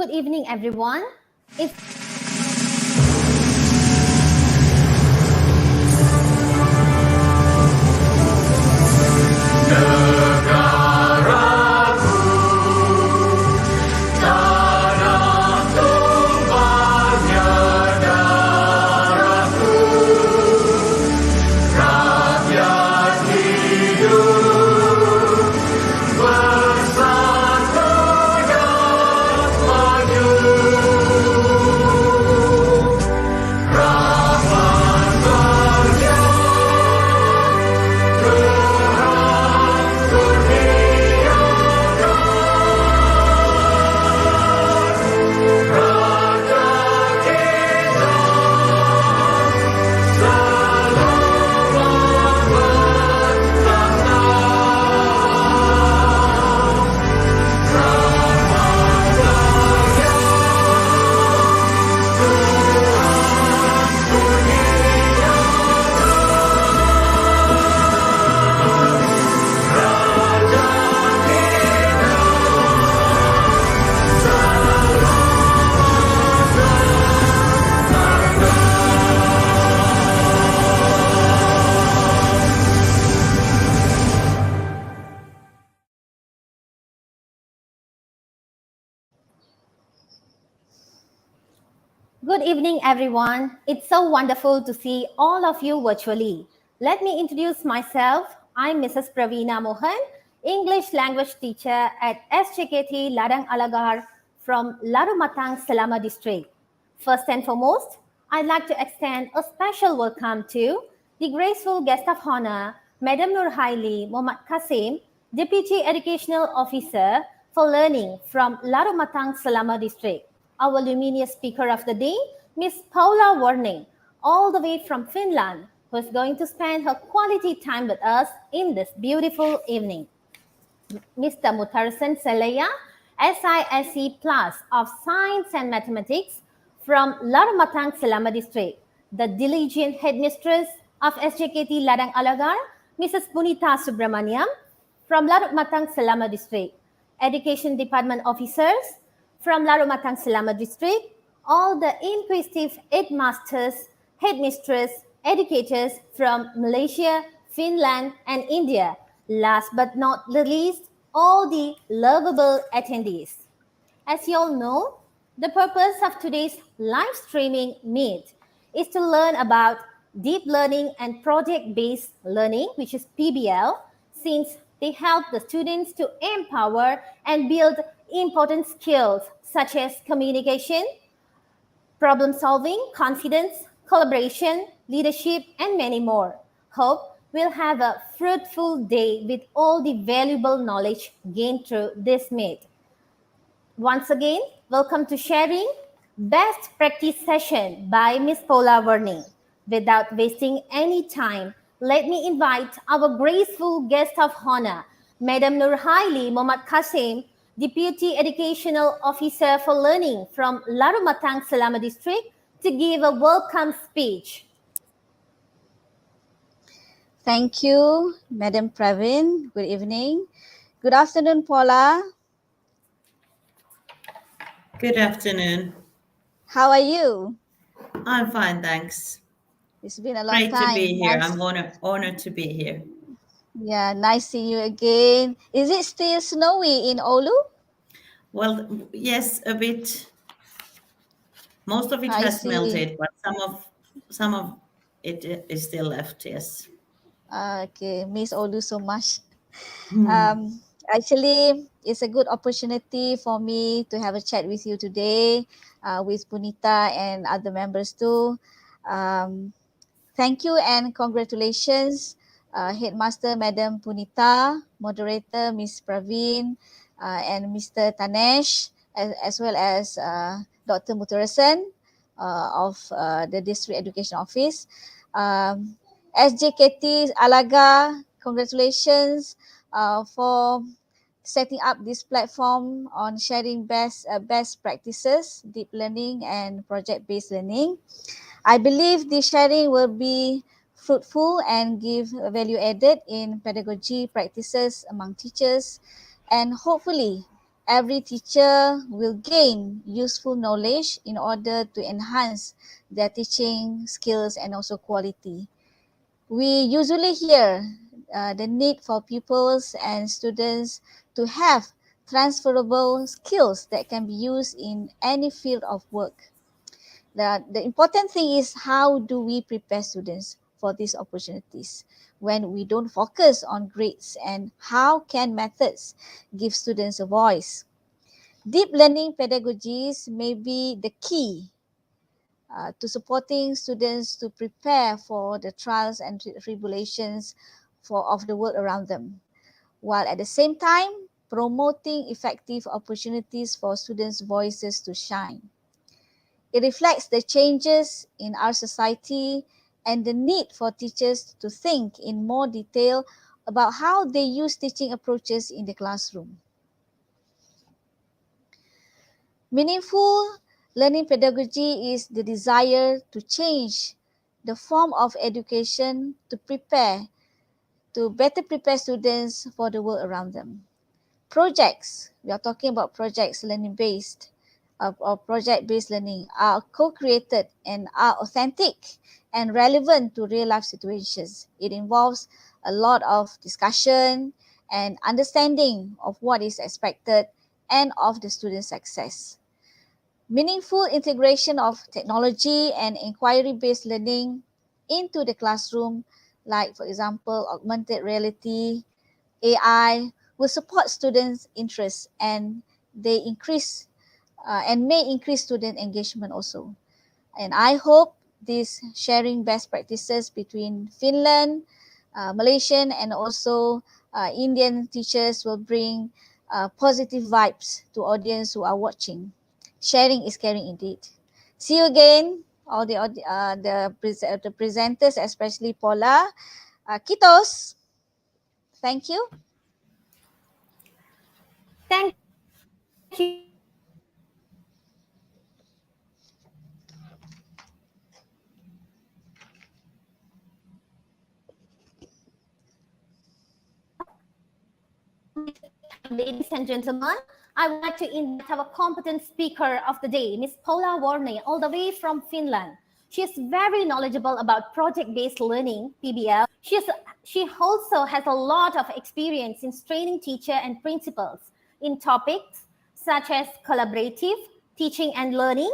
Good evening, everyone. It's Good evening, everyone. It's so wonderful to see all of you virtually. Let me introduce myself. I'm Mrs. Praveena Mohan, English language teacher at SJKT Ladang Alagar from Larumatang, Selama district. First and foremost, I'd like to extend a special welcome to the graceful guest of honor, Madam Nurhaili Mohammad Kasim, Deputy Educational Officer for Learning from Larumatang, Selama district. Our luminous speaker of the day, Miss Paula Warning, all the way from Finland, who is going to spend her quality time with us in this beautiful evening. Mr. Mutarasan Selaya, SISC Plus of Science and Mathematics from Larumatang Selama District. The diligent headmistress of SJKT Ladang Alagar, Mrs. Punita Subramaniam from Larumatang Selama District. Education Department officers from Larumatang Selama District, all the inquisitive headmasters, headmistress, educators from Malaysia, Finland, and India. Last but not the least, all the lovable attendees. As you all know, the purpose of today's live streaming meet is to learn about deep learning and project-based learning, which is PBL, since they help the students to empower and build important skills such as communication, problem solving, confidence, collaboration, leadership, and many more. Hope we'll have a fruitful day with all the valuable knowledge gained through this meet. Once again, welcome to sharing best practice session by Ms. Paula Warning. Without wasting any time, let me invite our graceful guest of honor, Madam Nurhaili Mohammad Kasim, Deputy Educational Officer for Learning from Larumatang Selama District, to give a welcome speech. Thank you, Madam Praveen. Good evening. Good afternoon, Paula. Good afternoon. How are you? I'm fine, thanks. It's been a long Great time. to be here. Nice. I'm honored to be here. Yeah, nice seeing you again. Is it still snowy in Oulu? Well, yes, a bit. Most of it I has see. melted, but some of it is still left. Yes. Okay, miss Oulu so much. Actually, it's a good opportunity for me to have a chat with you today, with Punita and other members too. Thank you and congratulations, Headmaster Madam Punita, Moderator Ms. Praveen, and Mr. Tanesh, as well as Dr. Mutarasan of the District Education Office. SJKT Alaga, congratulations for setting up this platform on sharing best practices, deep learning and project-based learning. I believe this sharing will be fruitful and give value added in pedagogy practices among teachers and hopefully Every teacher will gain useful knowledge in order to enhance their teaching skills and also quality. We usually hear the need for pupils and students to have transferable skills that can be used in any field of work. The important thing is, how do we prepare students for these opportunities when we don't focus on grades, and how can methods give students a voice? Deep learning pedagogies may be the key to supporting students to prepare for the trials and tribulations of the world around them, while at the same time promoting effective opportunities for students' voices to shine. It reflects the changes in our society and the need for teachers to think in more detail about how they use teaching approaches in the classroom. Meaningful learning pedagogy is the desire to change the form of education to better prepare students for the world around them. Projects, we are talking about projects learning based or project-based learning, are co-created and are authentic and relevant to real-life situations. It involves a lot of discussion and understanding of what is expected and of the student's success. Meaningful integration of technology and inquiry-based learning into the classroom, like for example, augmented reality, AI, will support students' interests, and may increase student engagement also. And I hope this sharing best practices between Finland, Malaysian, and also Indian teachers will bring positive vibes to audience who are watching. Sharing is caring indeed. See you again, all the presenters, especially Paula. Kitos. Thank you. Thank you, Miss Pravina. At this time, ladies and gentlemen, I would like to invite our competent speaker of the day, Miss Paula Warne, all the way from Finland. She is very knowledgeable about project-based learning, PBL. She also has a lot of experience in training teacher and principals in topics such as collaborative teaching and learning,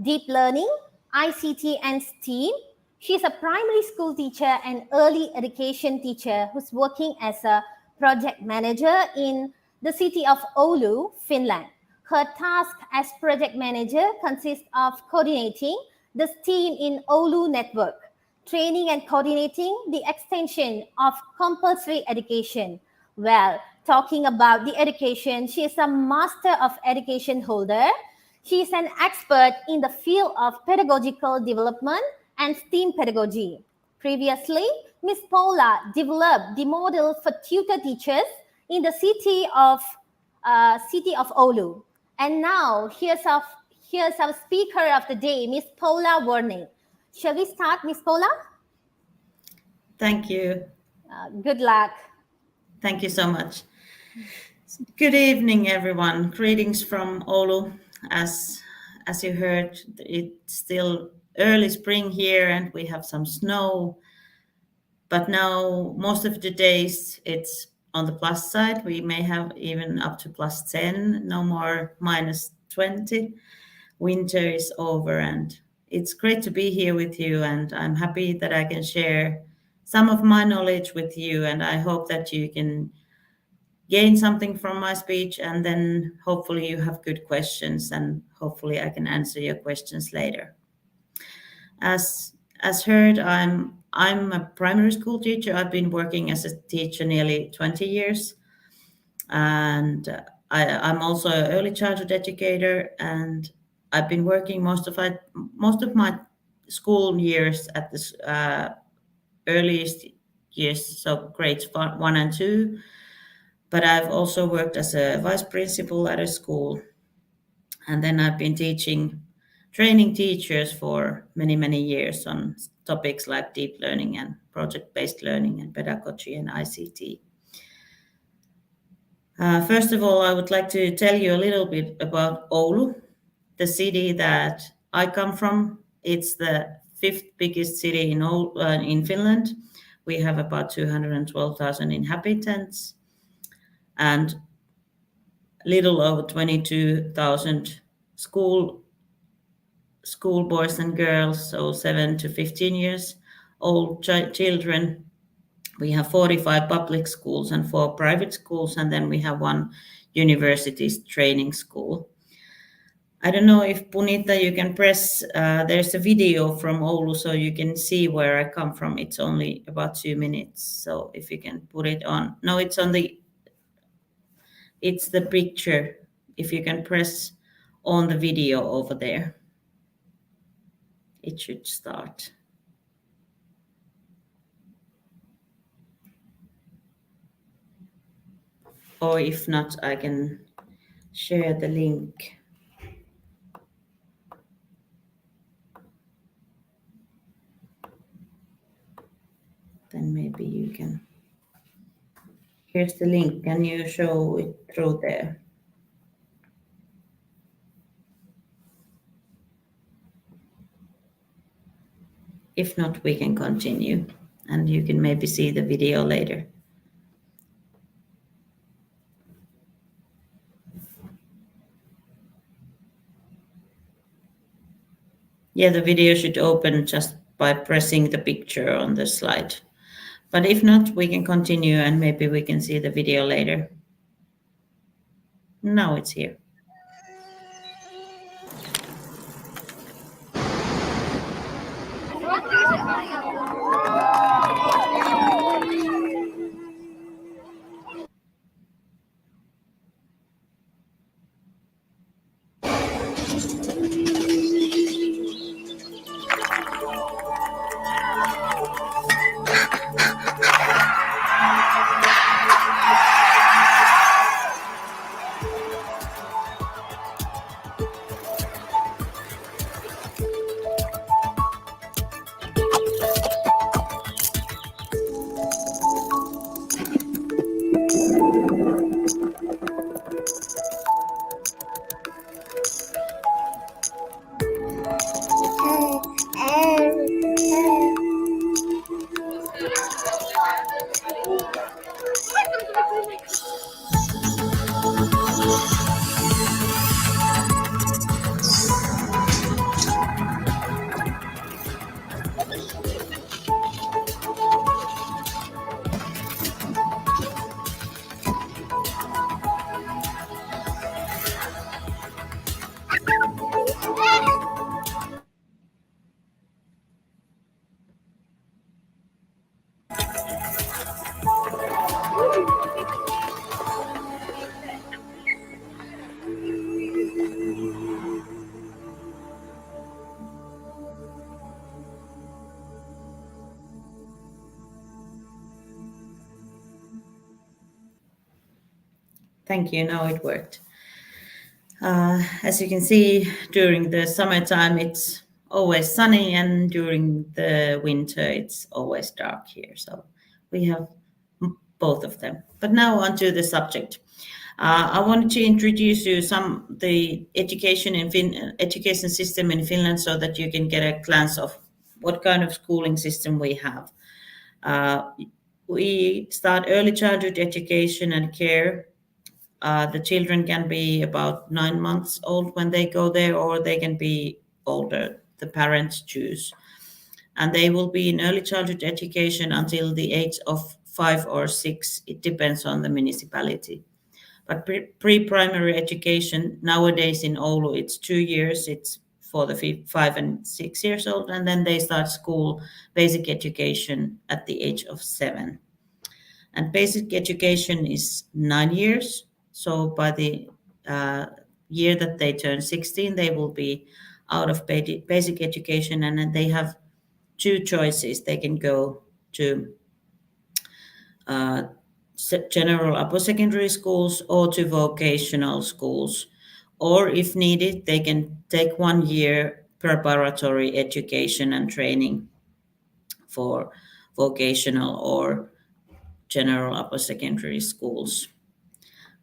deep learning, ICT and STEAM. She is a primary school teacher and early education teacher who's working as a project manager in the city of Oulu, Finland. Her task as project manager consists of coordinating the STEAM in Oulu network, training and coordinating the extension of compulsory education. Well, talking about the education, she is a Master of Education holder. She is an expert in the field of pedagogical development and STEAM pedagogy. Previously, Ms. Paula developed the model for tutor teachers in the city of Oulu. And now, here's our speaker of the day, Ms. Paula Warning. Shall we start, Ms. Paula? Thank you. Good luck. Thank you so much. Good evening, everyone. Greetings from Oulu. As you heard, it's still early spring here and we have some snow. But now most of the days it's on the plus side. We may have even up to plus 10, no more minus 20. Winter is over and it's great to be here with you, and I'm happy that I can share some of my knowledge with you, and I hope that you can gain something from my speech, and then hopefully you have good questions and hopefully I can answer your questions later. As heard, I'm a primary school teacher. I've been working as a teacher nearly 20 years, and I'm also an early childhood educator, and I've been working most of my school years at the earliest years, so grades 1 and 2. But I've also worked as a vice principal at a school, and then I've been training teachers for many, many years on topics like deep learning and project-based learning and pedagogy and ICT. First of all, I would like to tell you a little bit about Oulu, the city that I come from. It's the fifth biggest city in Finland. We have about 212,000 inhabitants and little over 22,000 school boys and girls, so 7 to 15 years old children. We have 45 public schools and 4 private schools, and then we have 1 university's training school. I don't know if Punita, you can press, there's a video from Oulu so you can see where I come from. It's only about 2 minutes. So if you can put it on. No, it's the picture. If you can press on the video over there, it should start. Or if not, I can share the link. Then maybe you can. Here's the link. Can you show it through there? If not, we can continue and you can maybe see the video later. Yeah, the video should open just by pressing the picture on the slide. But if not, we can continue and maybe we can see the video later. Now it's here. Thank you. Now it worked. As you can see, during the summertime, it's always sunny, and during the winter, it's always dark here. So we have both of them. But now on to the subject. I wanted to introduce you the education system in Finland so that you can get a glance of what kind of schooling system we have. We start early childhood education and care. The children can be about 9 months old when they go there, or they can be older. The parents choose. And they will be in early childhood education until the age of 5 or 6. It depends on the municipality. But pre-primary education nowadays in Oulu, it's 2 years. It's for the 5 and 6 years old, and then they start school basic education at the age of 7. And basic education is 9 years. So by the year that they turn 16, they will be out of basic education, and then they have 2 choices. They can go to general upper secondary schools or to vocational schools, or if needed, they can take 1 year preparatory education and training for vocational or general upper secondary schools.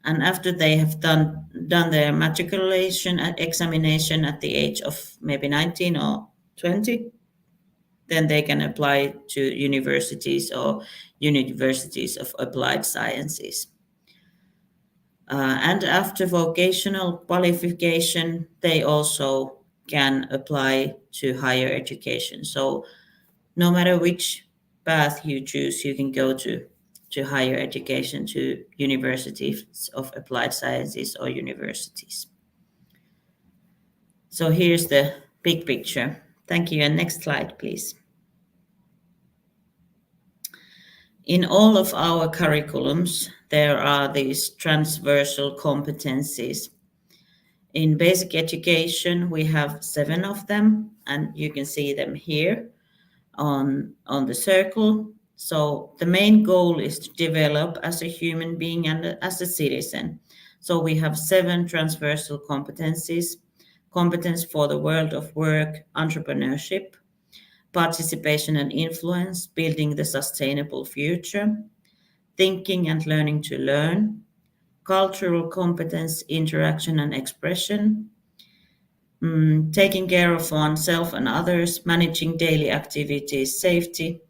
And after they have done their matriculation examination at the age of maybe 19 or 20, then they can apply to universities or universities of applied sciences. And after vocational qualification, they also can apply to higher education. So no matter which path you choose, you can go to higher education, to universities of applied sciences or universities. So here's the big picture. Thank you. And next slide, please. In all of our curriculums, there are these transversal competencies. In basic education, we have 7 of them, and you can see them here on the circle. So the main goal is to develop as a human being and as a citizen. So we have 7 transversal competencies: competence for the world of work, entrepreneurship, participation and influence, building the sustainable future, thinking and learning to learn, cultural competence, interaction and expression, taking care of oneself and others, managing daily activities, safety,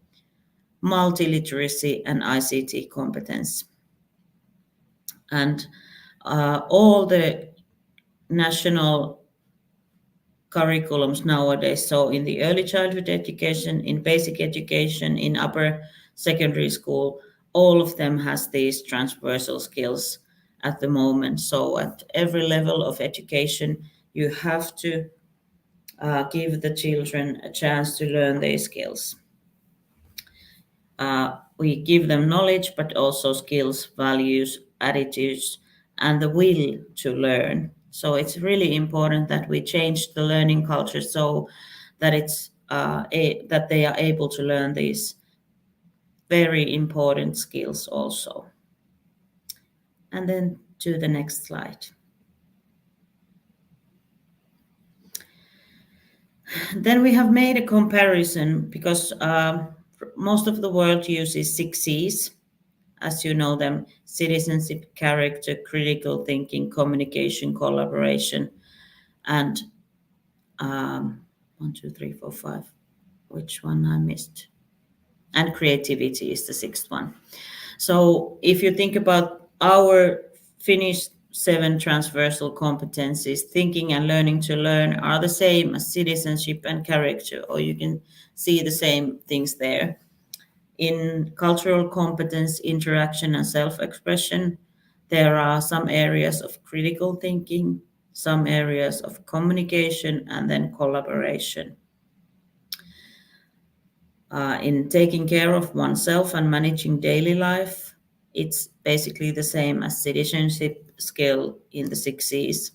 multiliteracy, and ICT competence. And all the national curriculums nowadays, so in the early childhood education, in basic education, in upper secondary school, all of them has these transversal skills at the moment. So at every level of education, you have to give the children a chance to learn these skills. We give them knowledge, but also skills, values, attitudes, and the will to learn. So it's really important that we change the learning culture so that that they are able to learn these very important skills also. And then to the next slide. Then we have made a comparison because most of the world uses 6 C's, as you know them: citizenship, character, critical thinking, communication, collaboration, and 1, 2, 3, 4, 5. Which one I missed? And creativity is the 6th one. So if you think about our Finnish 7 transversal competencies, thinking and learning to learn are the same as citizenship and character, or you can see the same things there. In cultural competence, interaction, and self-expression, there are some areas of critical thinking, some areas of communication, and then collaboration. In taking care of oneself and managing daily life, it's basically the same as citizenship skill in the 6 C's.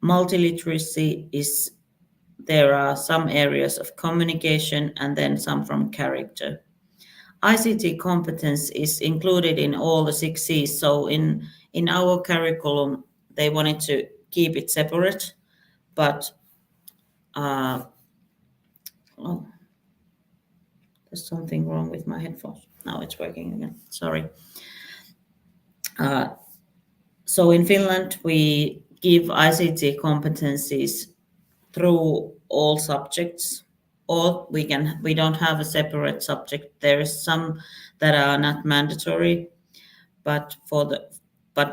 Multiliteracy is, there are some areas of communication and then some from character. ICT competence is included in all the 6 C's. So in our curriculum, they wanted to keep it separate, but there's something wrong with my headphones. Now it's working again. Sorry. So in Finland, we give ICT competencies through all subjects, or we don't have a separate subject. There is some that are not mandatory, but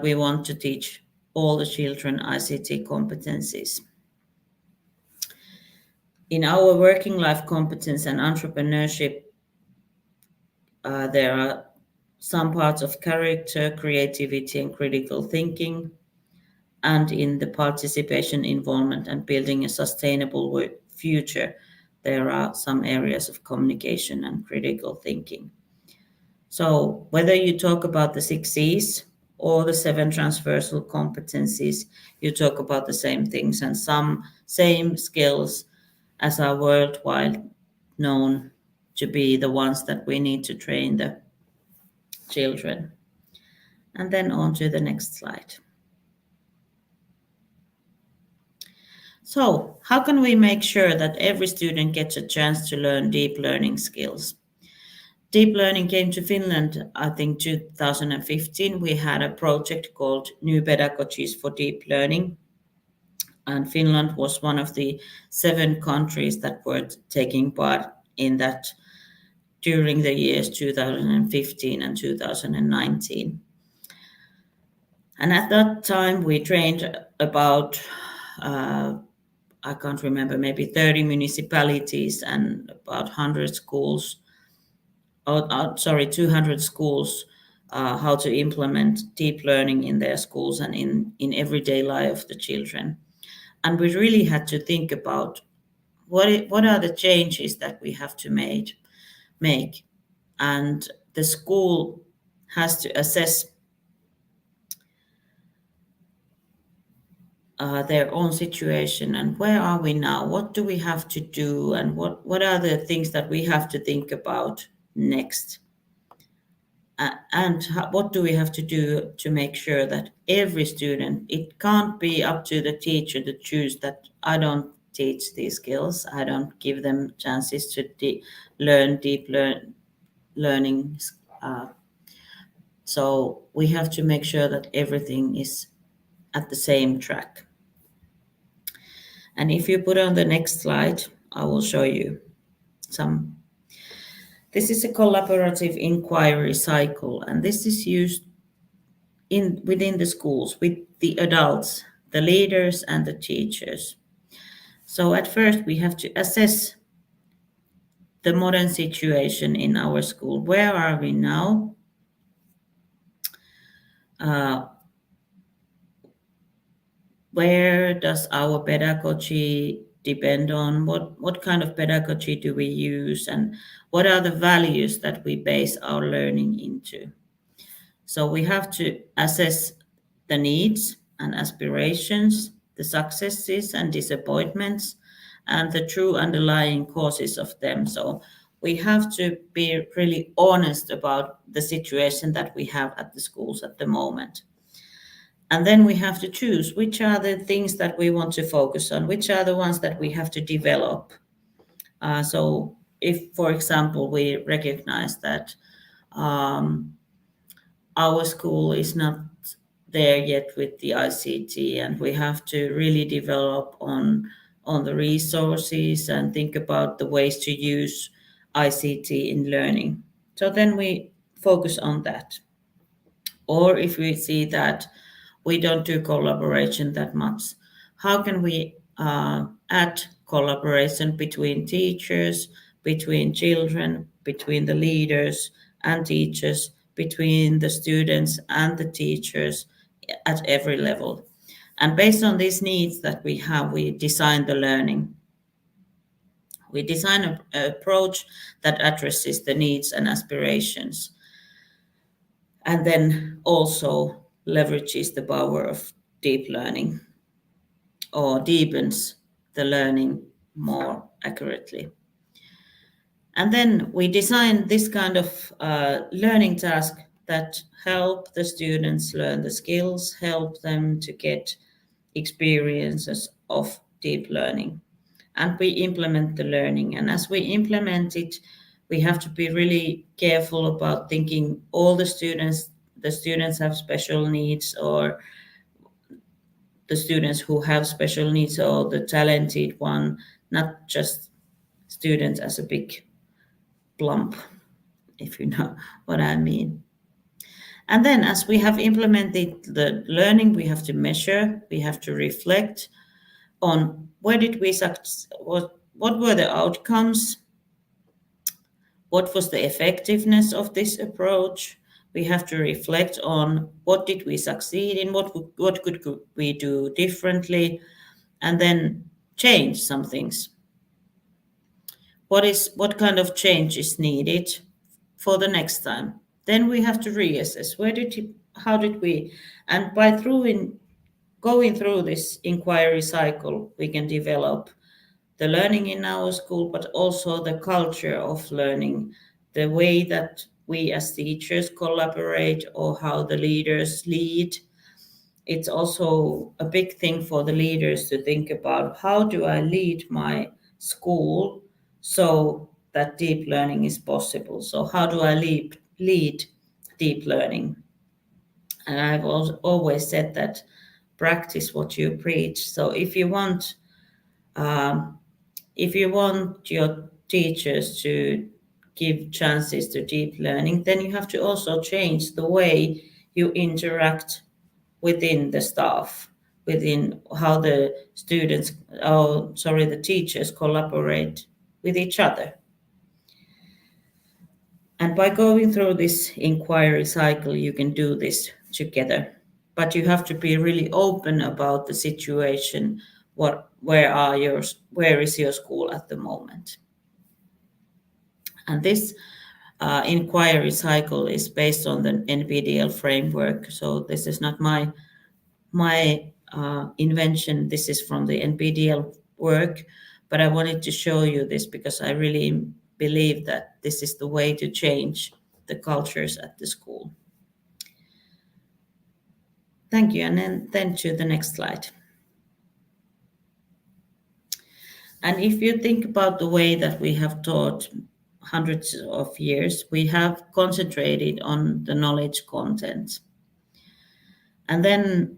we want to teach all the children ICT competencies. In our working life competence and entrepreneurship, there are some parts of character, creativity, and critical thinking. And in the participation, involvement, and building a sustainable future, there are some areas of communication and critical thinking. So whether you talk about the 6 C's or the 7 transversal competencies, you talk about the same things and some same skills as are worldwide known to be the ones that we need to train the children. And then on to the next slide. So how can we make sure that every student gets a chance to learn deep learning skills? deep learning came to Finland, I think 2015. We had a project called New Pedagogies for Deep Learning, and Finland was one of the 7 countries that were taking part in that during the years 2015 and 2019. And at that time, we trained about, I can't remember, maybe 30 municipalities and about 100 schools, 200 schools, how to implement deep learning in their schools and in everyday life of the children. And we really had to think about what are the changes that we have to make. And the school has to assess their own situation and where are we now, what do we have to do, and what are the things that we have to think about next, and what do we have to do to make sure that every student, it can't be up to the teacher to choose that I don't teach these skills, I don't give them chances to learn learning. So we have to make sure that everything is at the same track. And if you put on the next slide, I will show you some. This is a collaborative inquiry cycle, and this is used within the schools with the adults, the leaders, and the teachers. So at first, we have to assess the modern situation in our school. Where are we now? Where does our pedagogy depend on? What kind of pedagogy do we use? And what are the values that we base our learning into? So we have to assess the needs and aspirations, the successes and disappointments, and the true underlying causes of them. So we have to be really honest about the situation that we have at the schools at the moment. And then we have to choose which are the things that we want to focus on, which are the ones that we have to develop. So if, for example, we recognize that our school is not there yet with the ICT, and we have to really develop on the resources and think about the ways to use ICT in learning. So then we focus on that. Or if we see that we don't do collaboration that much, how can we add collaboration between teachers, between children, between the leaders and teachers, between the students and the teachers at every level? And based on these needs that we have, we design the learning. We design an approach that addresses the needs and aspirations, and then also leverages the power of deep learning, or deepens the learning more accurately. And then we design this kind of learning task that help the students learn the skills, help them to get experiences of deep learning. And we implement the learning. And as we implement it, we have to be really careful about thinking all the students have special needs, or the students who have special needs, or the talented one, not just students as a big plump, if you know what I mean. And then as we have implemented the learning, we have to measure, we have to reflect on where did we what were the outcomes, what was the effectiveness of this approach. We have to reflect on what did we succeed in, what could we do differently, and then change some things. What kind of change is needed for the next time? Then we have to reassess how did we, and by going through this inquiry cycle, we can develop the learning in our school, but also the culture of learning, the way that we as teachers collaborate, or how the leaders lead. It's also a big thing for the leaders to think about, how do I lead my school so that deep learning is possible. So how do I lead deep learning? And I've always said that practice what you preach. So um, if you want your teachers to give chances to deep learning, then you have to also change the way you interact within the staff, within how the the teachers collaborate with each other. And by going through this inquiry cycle, you can do this together. But you have to be really open about the situation. Where is your school at the moment? And this inquiry cycle is based on the NPDL framework. So this is not my invention. This is from the NPDL work, but I wanted to show you this because I really believe that this is the way to change the cultures at the school. Thank you. And then to the next slide. And if you think about the way that we have taught hundreds of years, we have concentrated on the knowledge content. And then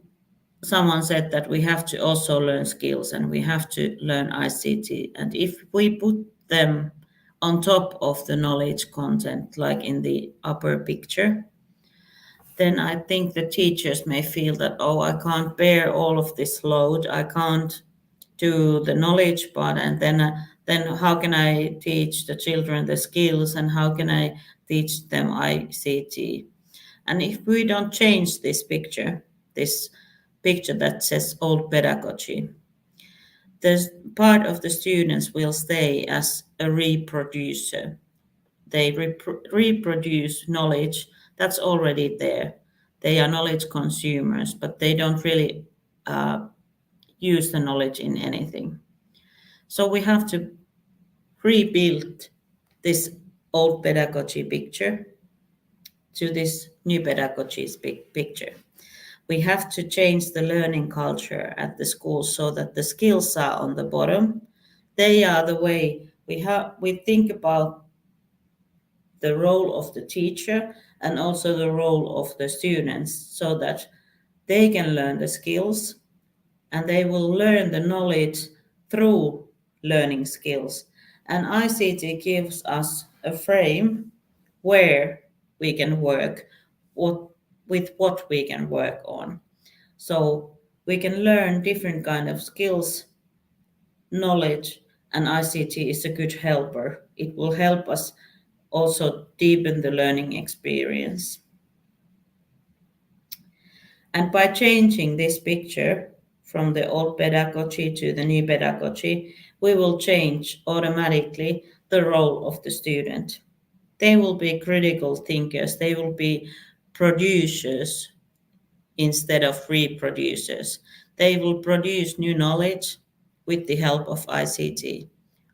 someone said that we have to also learn skills and we have to learn ICT. And if we put them on top of the knowledge content, like in the upper picture, then I think the teachers may feel that, oh, I can't bear all of this load. I can't do the knowledge part. And then how can I teach the children the skills and how can I teach them ICT? And if we don't change this picture that says old pedagogy, there's part of the students will stay as a reproducer. They reproduce knowledge that's already there. They are knowledge consumers, but they don't really use the knowledge in anything. So we have to rebuild this old pedagogy picture to this new pedagogy picture. We have to change the learning culture at the school so that the skills are on the bottom. They are the way we think about the role of the teacher and also the role of the students so that they can learn the skills and they will learn the knowledge through learning skills. And ICT gives us a frame where we can work, with what we can work on. So we can learn different kind of skills, knowledge, and ICT is a good helper. It will help us also deepen the learning experience. And by changing this picture from the old pedagogy to the new pedagogy, we will change automatically the role of the student. They will be critical thinkers, they will be producers instead of reproducers. They will produce new knowledge with the help of ICT.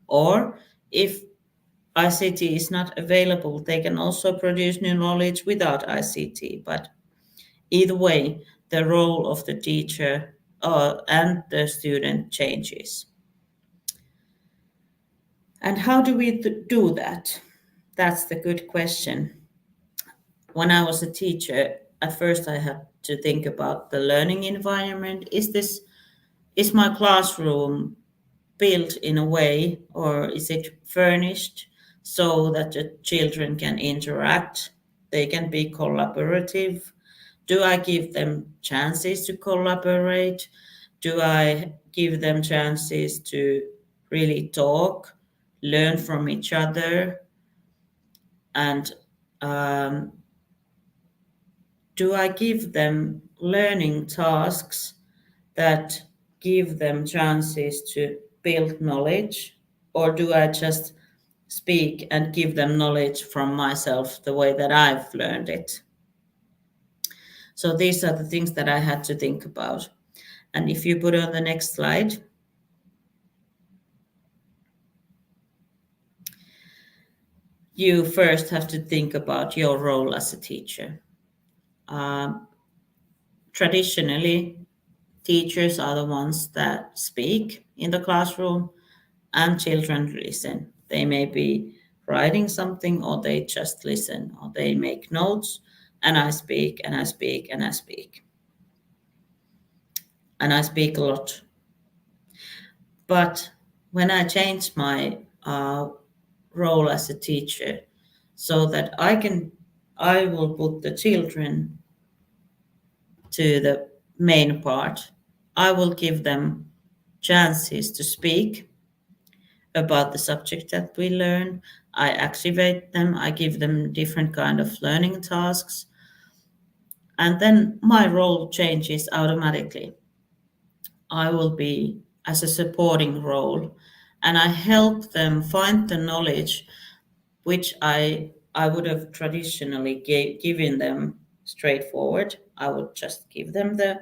Or if ICT is not available, they can also produce new knowledge without ICT. But either way, the role of the teacher and the student changes. And how do we do that? That's the good question. When I was a teacher, at first I had to think about the learning environment. Is my classroom built in a way, or is it furnished so that the children can interact? They can be collaborative. Do I give them chances to collaborate? Do I give them chances to really talk, learn from each other? And do I give them learning tasks that give them chances to build knowledge? Or do I just speak and give them knowledge from myself the way that I've learned it? So these are the things that I had to think about. And if you put on the next slide, you first have to think about your role as a teacher. Traditionally, teachers are the ones that speak in the classroom and children listen. They may be writing something, or they just listen, or they make notes, and I speak and I speak and I speak. And I speak a lot. But when I changed my role as a teacher, so that I will put the children to the main part. I will give them chances to speak about the subject that we learn. I activate them. I give them different kind of learning tasks. And then my role changes automatically. I will be as a supporting role, and I help them find the knowledge which I would have traditionally given them straightforward. I would just give them the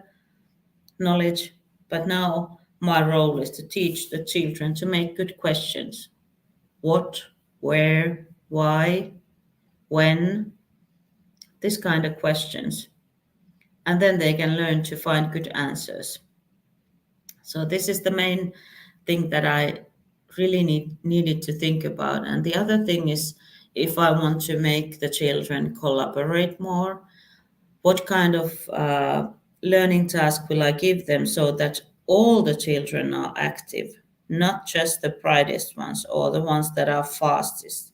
knowledge, but now my role is to teach the children to make good questions. What, where, why, when, this kind of questions. And then they can learn to find good answers. So this is the main thing that I really needed to think about. And the other thing is, if I want to make the children collaborate more, what kind of learning task will I give them so that all the children are active, not just the brightest ones or the ones that are fastest?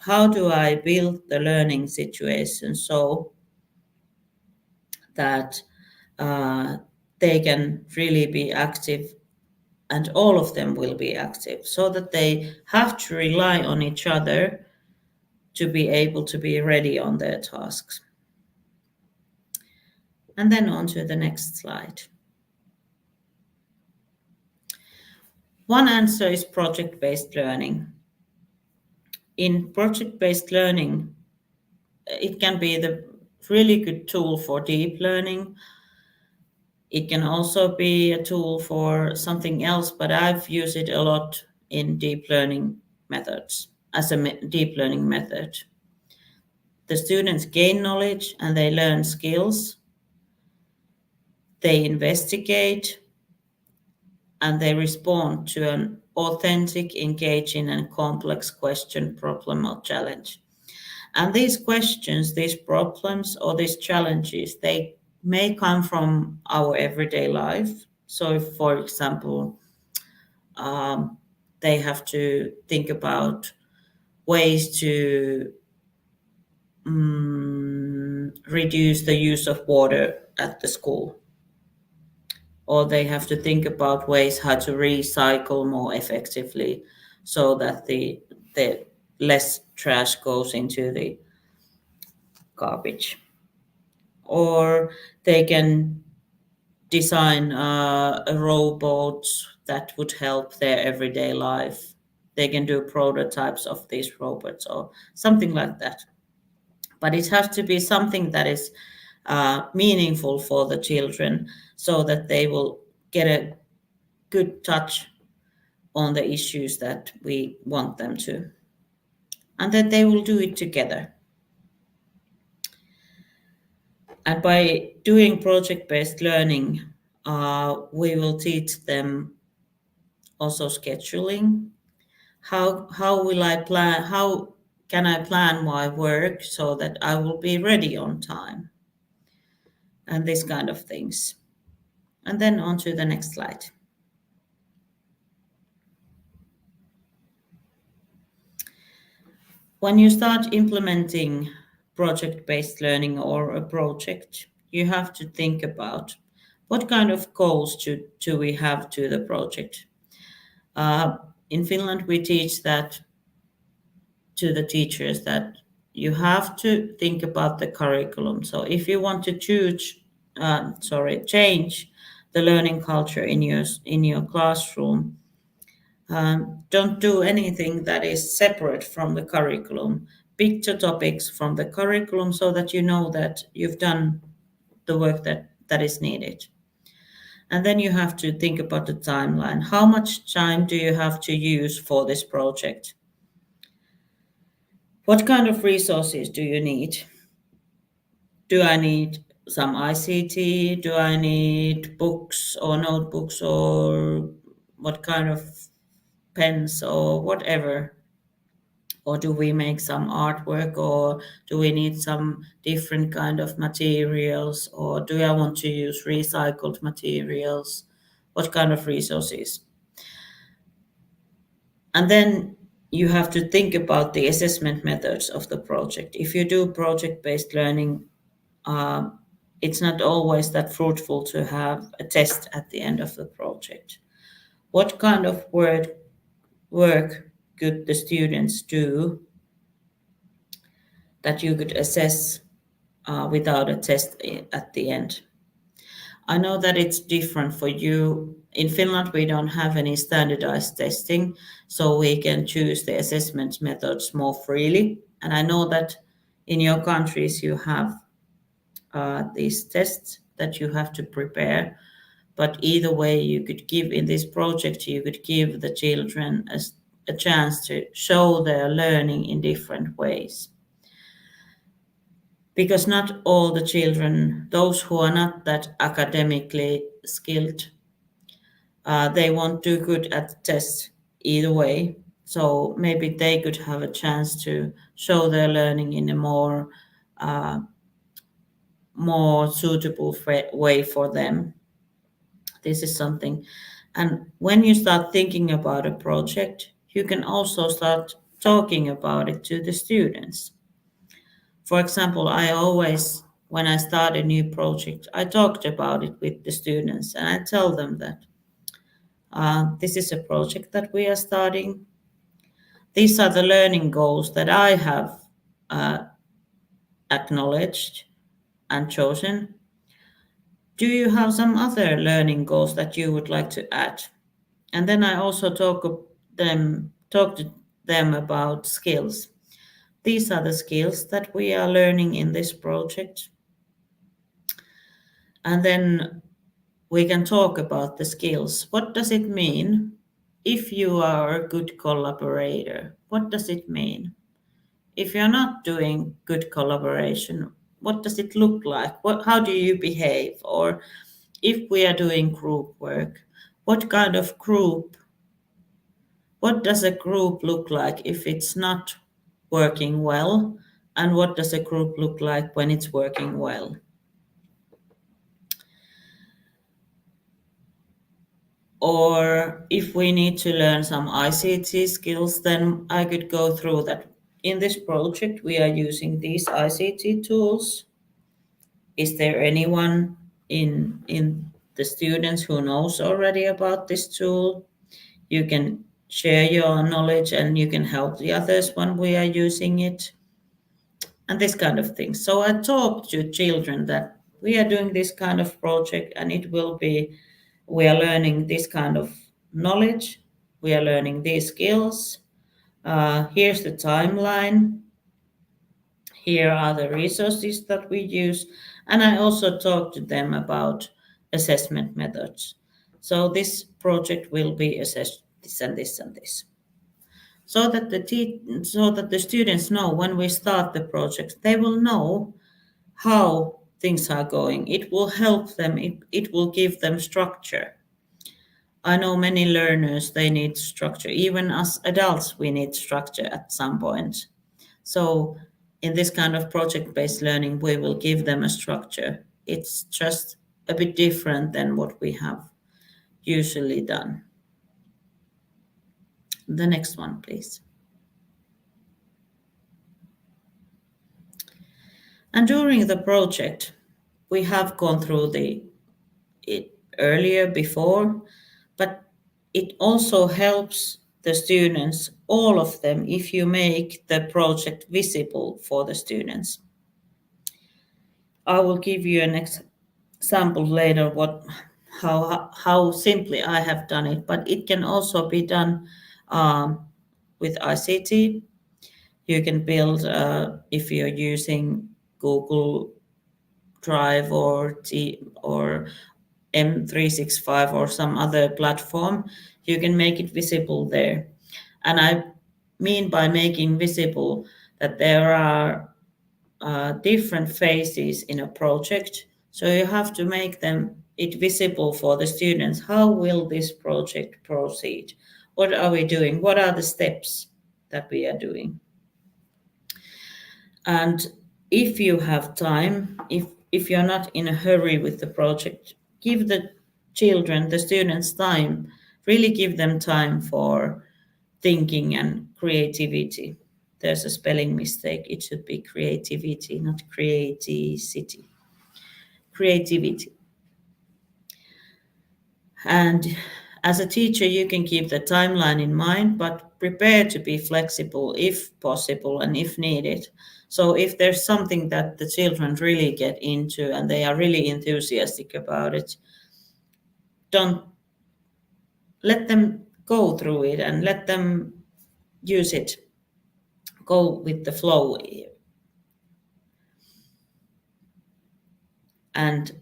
How do I build the learning situation so that they can really be active, and all of them will be active, so that they have to rely on each other to be able to be ready on their tasks. And then on to the next slide. One answer is project-based learning. In project-based learning, it can be the really good tool for deep learning. It can also be a tool for something else, but I've used it a lot in deep learning methods, as a deep learning method. The students gain knowledge and they learn skills. They investigate and they respond to an authentic, engaging, and complex question, problem, or challenge. And these questions, these problems, or these challenges, they may come from our everyday life. So if, for example, they have to think about ways to reduce the use of water at the school, or they have to think about ways how to recycle more effectively so that the less trash goes into the garbage. Or they can design a robot that would help their everyday life. They can do prototypes of these robots or something like that. But it has to be something that is meaningful for the children, so that they will get a good touch on the issues that we want them to, and that they will do it together. And by doing project-based learning, we will teach them also scheduling. How will I plan? How can I plan my work so that I will be ready on time? And this kind of things. And then on to the next slide. When you start implementing project-based learning or a project, you have to think about what kind of goals do we have to the project. In Finland, we teach that to the teachers, that you have to think about the curriculum. So if you want to change the learning culture in your classroom, don't do anything that is separate from the curriculum. Pick the topics from the curriculum so that you know that you've done the work that is needed. And then you have to think about the timeline. How much time do you have to use for this project? What kind of resources do you need? Do I need some ICT? Do I need books or notebooks, or what kind of pens or whatever? or do we make some artwork, or do we need some different kind of materials, or do I want to use recycled materials? What kind of resources? And then you have to think about the assessment methods of the project. If you do project-based learning, uh, it's not always that fruitful to have a test at the end of the project. What kind of work could the students do that you could assess without a test at the end? I know that it's different for you. In Finland, we don't have any standardized testing, so we can choose the assessment methods more freely. And I know that in your countries you have these tests that you have to prepare. But either way, you could give in this project, you could give the children a chance to show their learning in different ways. Because not all the children, those who are not that academically skilled, they won't do good at tests either way. So maybe they could have a chance to show their learning in a more suitable way for them. This is something. And when you start thinking about a project, you can also start talking about it to the students. For example, I always, when I start a new project, I talked about it with the students and I tell them that this is a project that we are starting. These are the learning goals that I have acknowledged and chosen. Do you have some other learning goals that you would like to add? And then I also talk to them about skills. These are the skills that we are learning in this project. And then we can talk about the skills. What does it mean if you are a good collaborator? What does it mean? If you're not doing good collaboration, what does it look like? How do you behave? Or if we are doing group work, what kind of group? What does a group look like if it's not working well? And what does a group look like when it's working well? Or if we need to learn some ICT skills, then I could go through that. In this project, we are using these ICT tools. Is there anyone in the students who knows already about this tool? You can share your knowledge and you can help the others when we are using it, and this kind of thing. So I talk to children that we are doing this kind of project and it will be, we are learning this kind of knowledge, we are learning these skills. Here's the timeline. Here are the resources that we use. And I also talk to them about assessment methods. So this project will be assessed this and this and this. So that the students know when we start the project, they will know how things are going. It will help them, it will give them structure. I know many learners, they need structure. Even as adults, we need structure at some point. So in this kind of project-based learning, we will give them a structure. It's just a bit different than what we have usually done. The next one, please. And during the project, we have gone through it earlier before, but it also helps the students, all of them, if you make the project visible for the students. I will give you an example later how simply I have done it, but it can also be done with ICT. You can build if you're using Google Drive or M365 or some other platform, you can make it visible there. And I mean by making visible that there are different phases in a project. So you have to make it visible for the students. How will this project proceed? What are we doing? What are the steps that we are doing? And if you have time, if you're not in a hurry with the project, give the children, the students time, really give them time for thinking and creativity. There's a spelling mistake. It should be creativity, not creativity. Creativity. And as a teacher, you can keep the timeline in mind, but prepare to be flexible if possible and if needed. So if there's something that the children really get into and they are really enthusiastic about it, don't let them go through it and let them use it. Go with the flow. And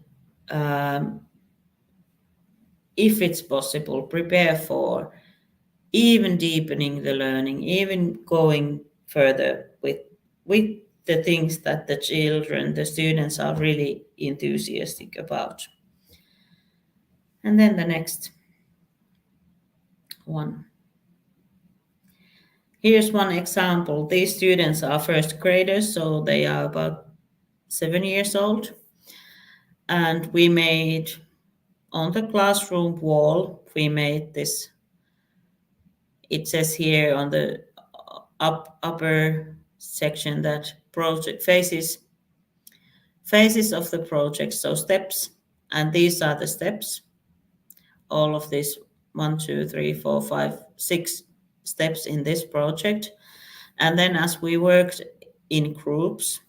if it's possible, prepare for even deepening the learning, even going further with the things that the children, the students are really enthusiastic about. And then the next one. Here's one example. These students are first graders, so they are about 7 years old. And we made on the classroom wall, we made this. It says here on the upper section that project phases of the project, so steps, and these are the steps. All of these 1, 2, 3, 4, 5, 6 steps in this project. And then as we worked in groups,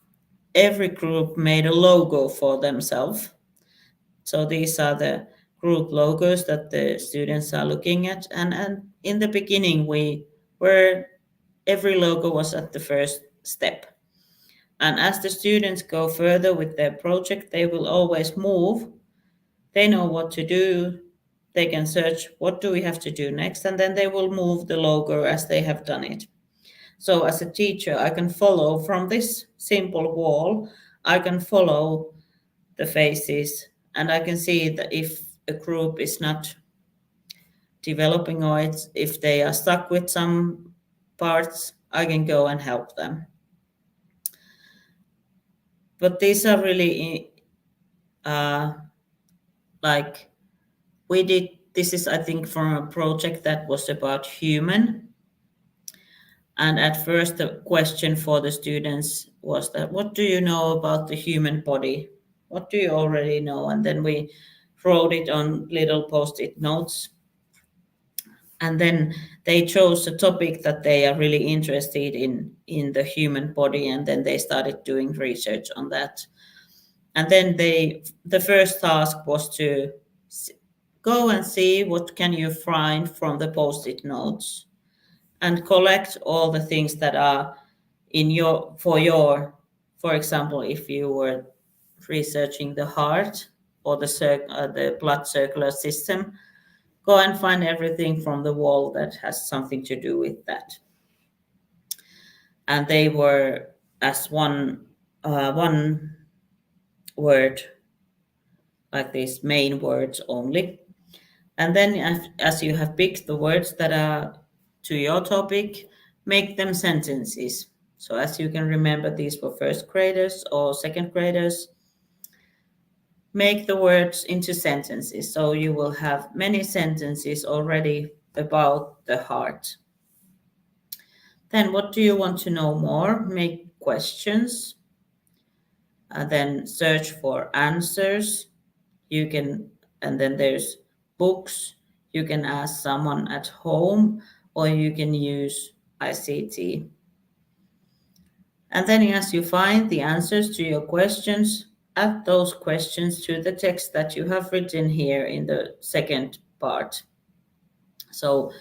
every group made a logo for themselves. So these are the group logos that the students are looking at. And in the beginning, every logo was at the first step. And as the students go further with their project, they will always move. They know what to do. They can search, what do we have to do next? And then they will move the logo as they have done it. So as a teacher, I can follow from this simple wall, I can follow the phases, and I can see that if a group is not developing or if they are stuck with some parts, I can go and help them. But these are really like we did. This is, I think, from a project that was about human. And at first, the question for the students was that, what do you know about the human body? What do you already know? And then we wrote it on little post-it notes. And then they chose a topic that they are really interested in the human body, and then they started doing research on that. And then the first task was to go and see what can you find from the post-it notes and collect all the things that are in for example, if you were researching the heart or the blood circular system, go and find everything from the wall that has something to do with that. And they were as one word, like these main words only. And then as you have picked the words that are to your topic, make them sentences. So as you can remember, these were first graders or second graders. Make the words into sentences. So you will have many sentences already about the heart. Then what do you want to know more? Make questions. Then search for answers. And then there's books. You can ask someone at home, or you can use ICT. And then as you find the answers to your questions, add those questions to the text that you have written here in the second part. So,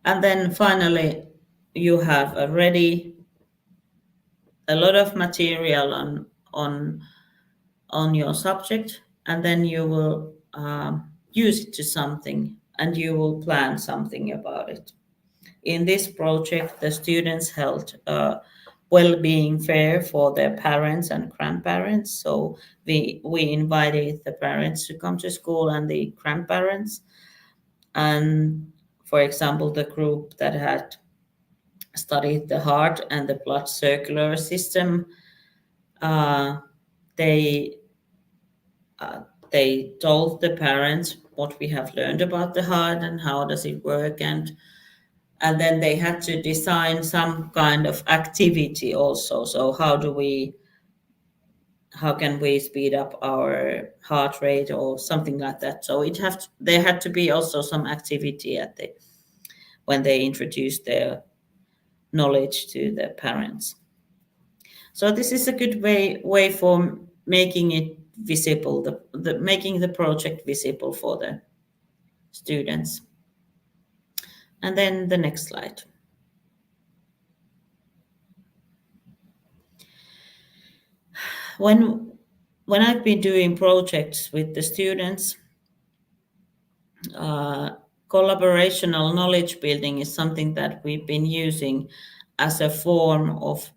and then finally, you have already a lot of material on your subject, and then you will use it to something, and you will plan something about it. In this project, the students held a well-being fair for their parents and grandparents. So we invited the parents to come to school and the grandparents. And for example, the group that had studied the heart and the blood circular system. Uh, they they told the parents what we have learned about the heart and how does it work, and then they had to design some kind of activity also. So how can we speed up our heart rate or something like that? So there had to be also some activity when they introduced their knowledge to the parents. So this is a good way for making it visible, making the project visible for the students. And then the next slide. When I've been doing projects with the students, collaborational knowledge building is something that we've been using as a form of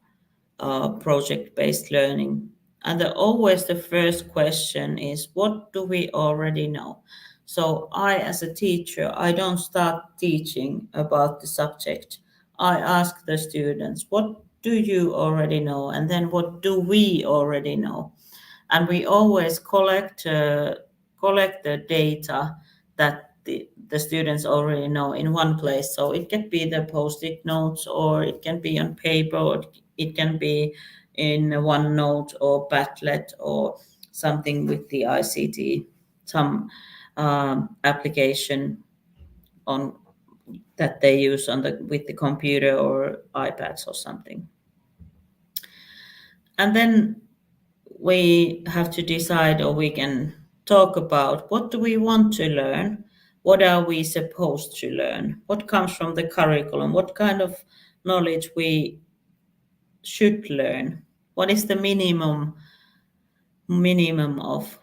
project-based learning. And always the first question is, what do we already know? So I, as a teacher, I don't start teaching about the subject. I ask the students, what do you already know? And then what do we already know? And we always collect the data that the students already know in one place. So it can be the post-it notes, or it can be on paper, or it can be in OneNote or Padlet or something with the ICT, some application on that they use with the computer or iPads or something. And then we have to decide, or we can talk about, what do we want to learn? What are we supposed to learn? What comes from the curriculum? What kind of knowledge we should learn? What is the minimum of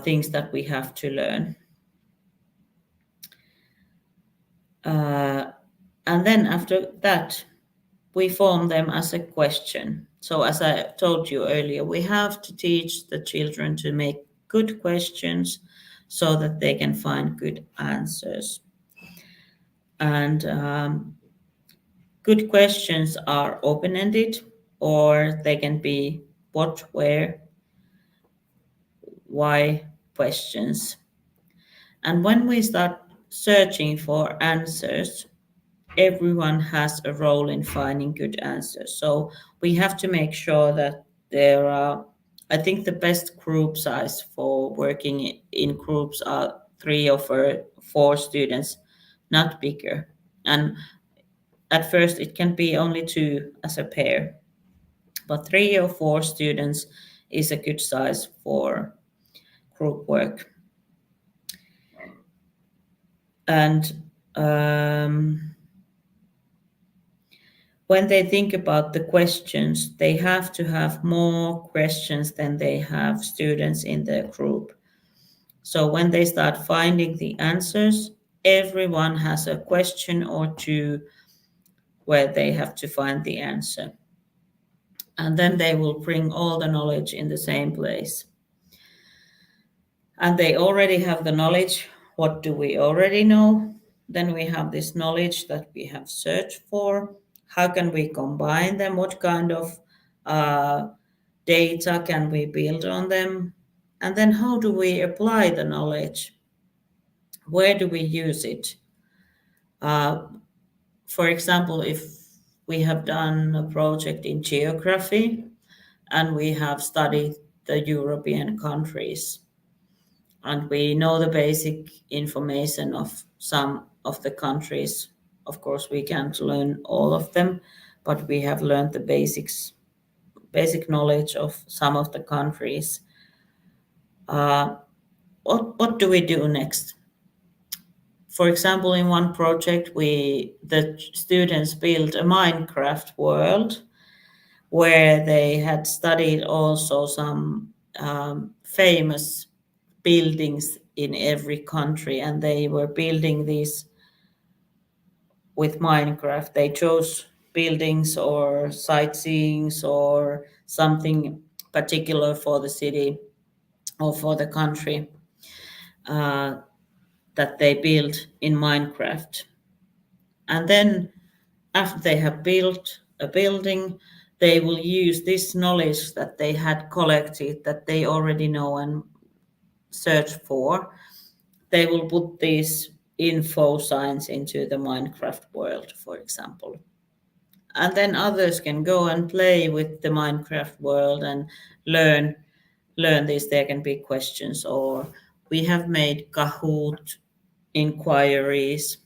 things that we have to learn? And then after that, we form them as a question. So as I told you earlier, we have to teach the children to make good questions so that they can find good answers. And good questions are open-ended, or they can be what, where, why questions. And when we start searching for answers, everyone has a role in finding good answers. So we have to make sure that there are, I think the best group size for working in groups are 3 or 4 students, not bigger. And at first it can be only 2 as a pair, but 3 or 4 students is a good size for group work. And when they think about the questions, they have to have more questions than they have students in their group. So when they start finding the answers, everyone has a question or 2 where they have to find the answer. And then they will bring all the knowledge in the same place. And they already have the knowledge. What do we already know? Then we have this knowledge that we have searched for. How can we combine them? What kind of data can we build on them? And then how do we apply the knowledge? Where do we use it? For example, if we have done a project in geography and we have studied the European countries, and we know the basic information of some of the countries. Of course, we can't learn all of them, but we have learned the basic knowledge of some of the countries. What do we do next? For example, in one project, the students built a Minecraft world where they had studied also some famous buildings in every country, and they were building these with Minecraft. They chose buildings or sightseeings or something particular for the city or for the country that they built in Minecraft. And then after they have built a building, they will use this knowledge that they had collected, that they already know and search for. They will put these info signs into the Minecraft world, for example. And then others can go and play with the Minecraft world and learn this. There can be questions, or we have made Kahoot inquiries,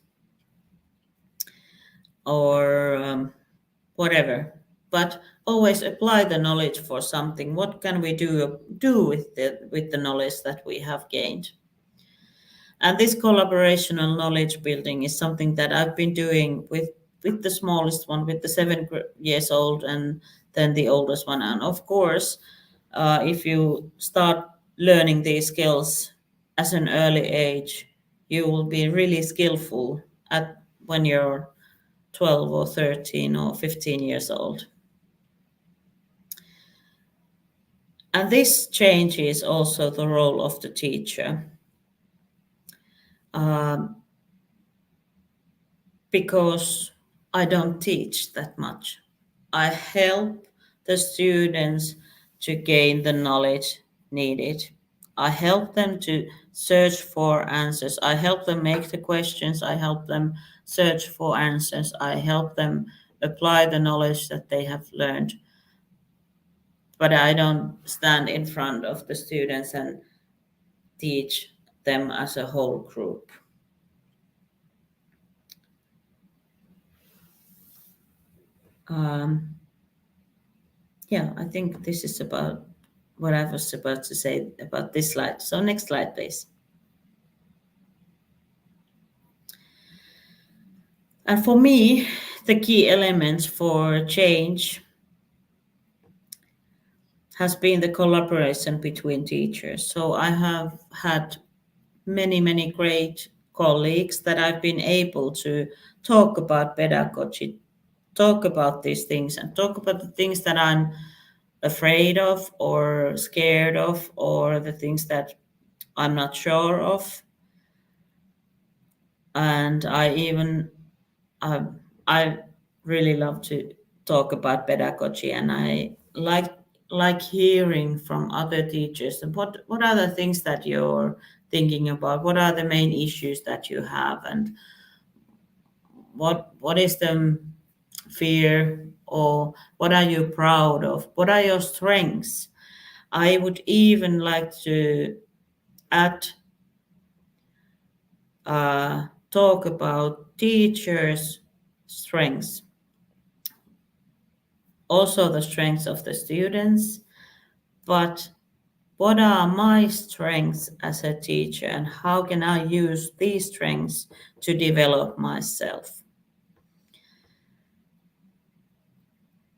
or whatever. But always apply the knowledge for something. What can we do with the knowledge that we have gained? And this collaborational knowledge building is something that I've been doing with the smallest one, with the 7 years old, and then the oldest one. And of course, if you start learning these skills as an early age, you will be really skillful at when you're 12 or 13 or 15 years old. And this changes also the role of the teacher. Because I don't teach that much. I help the students to gain the knowledge needed. I help them to search for answers. I help them make the questions. I help them search for answers. I help them apply the knowledge that they have learned. But I don't stand in front of the students and teach them as a whole group. Yeah, I think this is about what I was about to say about this slide. So next slide, please. And for me, the key elements for change has been the collaboration between teachers. So I have had many great colleagues that I've been able to talk about pedagogy, talk about these things, and talk about the things that I'm afraid of or scared of, or the things that I'm not sure of. And I really love to talk about pedagogy, and I like hearing from other teachers and what are the things that you're thinking about, what are the main issues that you have, and what is the fear, or what are you proud of, what are your strengths. I would even like to add talk about teachers' strengths, also the strengths of the students, but what are my strengths as a teacher and how can I use these strengths to develop myself?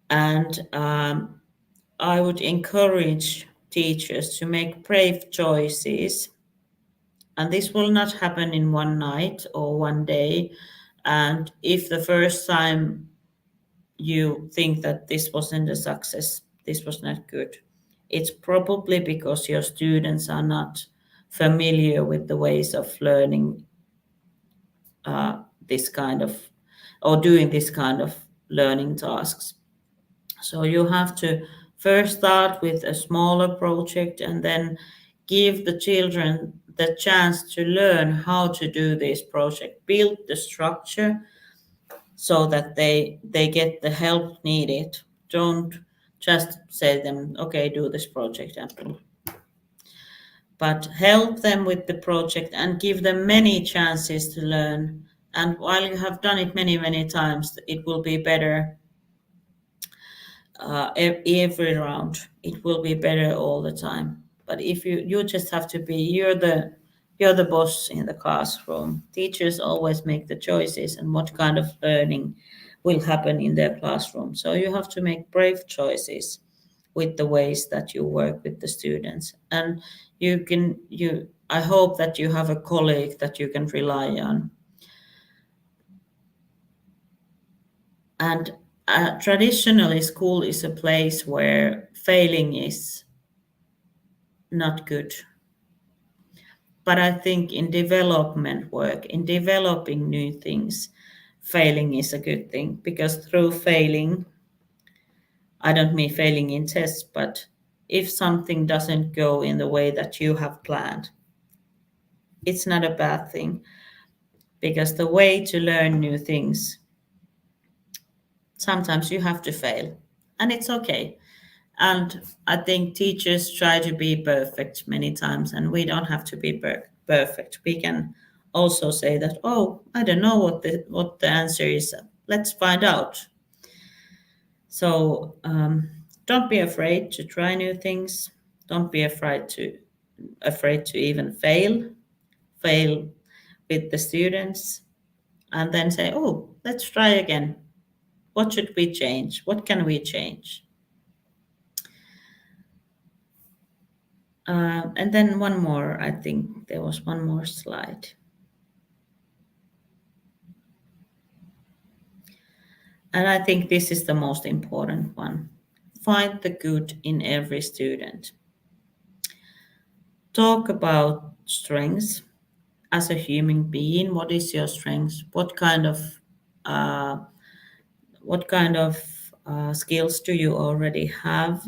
And I would encourage teachers to make brave choices. And this will not happen in one night or one day. And if the first time you think that this wasn't a success, this was not good, it's probably because your students are not familiar with the ways of learning this kind of, or doing this kind of learning tasks. So you have to first start with a smaller project and then give the children the chance to learn how to do this project, build the structure so that they get the help needed. Don't just say them, okay, do this project, but help them with the project and give them many chances to learn. And while you have done it many times, it will be better every round. It will be better all the time. But if you just have to be, you're the boss in the classroom. Teachers always make the choices and what kind of learning will happen in their classroom. So you have to make brave choices with the ways that you work with the students. And I hope that you have a colleague that you can rely on. And traditionally, school is a place where failing is not good. But I think in development work, in developing new things, failing is a good thing, because through failing, I don't mean failing in tests, but if something doesn't go in the way that you have planned, it's not a bad thing, because the way to learn new things, sometimes you have to fail, and it's okay. And I think teachers try to be perfect many times, and we don't have to be perfect. We can also say that, oh, I don't know what the answer is. Let's find out. So don't be afraid to try new things. Don't be afraid to even fail with the students, and then say, oh, let's try again. What should we change? What can we change? And then one more, I think there was one more slide. And I think this is the most important one. Find the good in every student. Talk about strengths as a human being. What is your strengths? Uh, what kind of skills do you already have?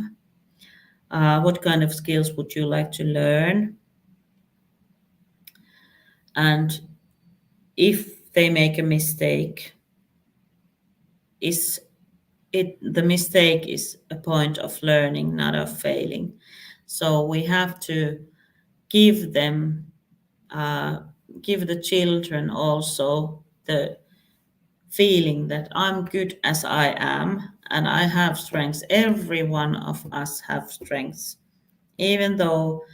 What kind of skills would you like to learn? And if they make a mistake, is the mistake is a point of learning, not of failing. So we have to give them, give the children also the feeling that I'm good as I am, and I have strengths. Every one of us have strengths, even though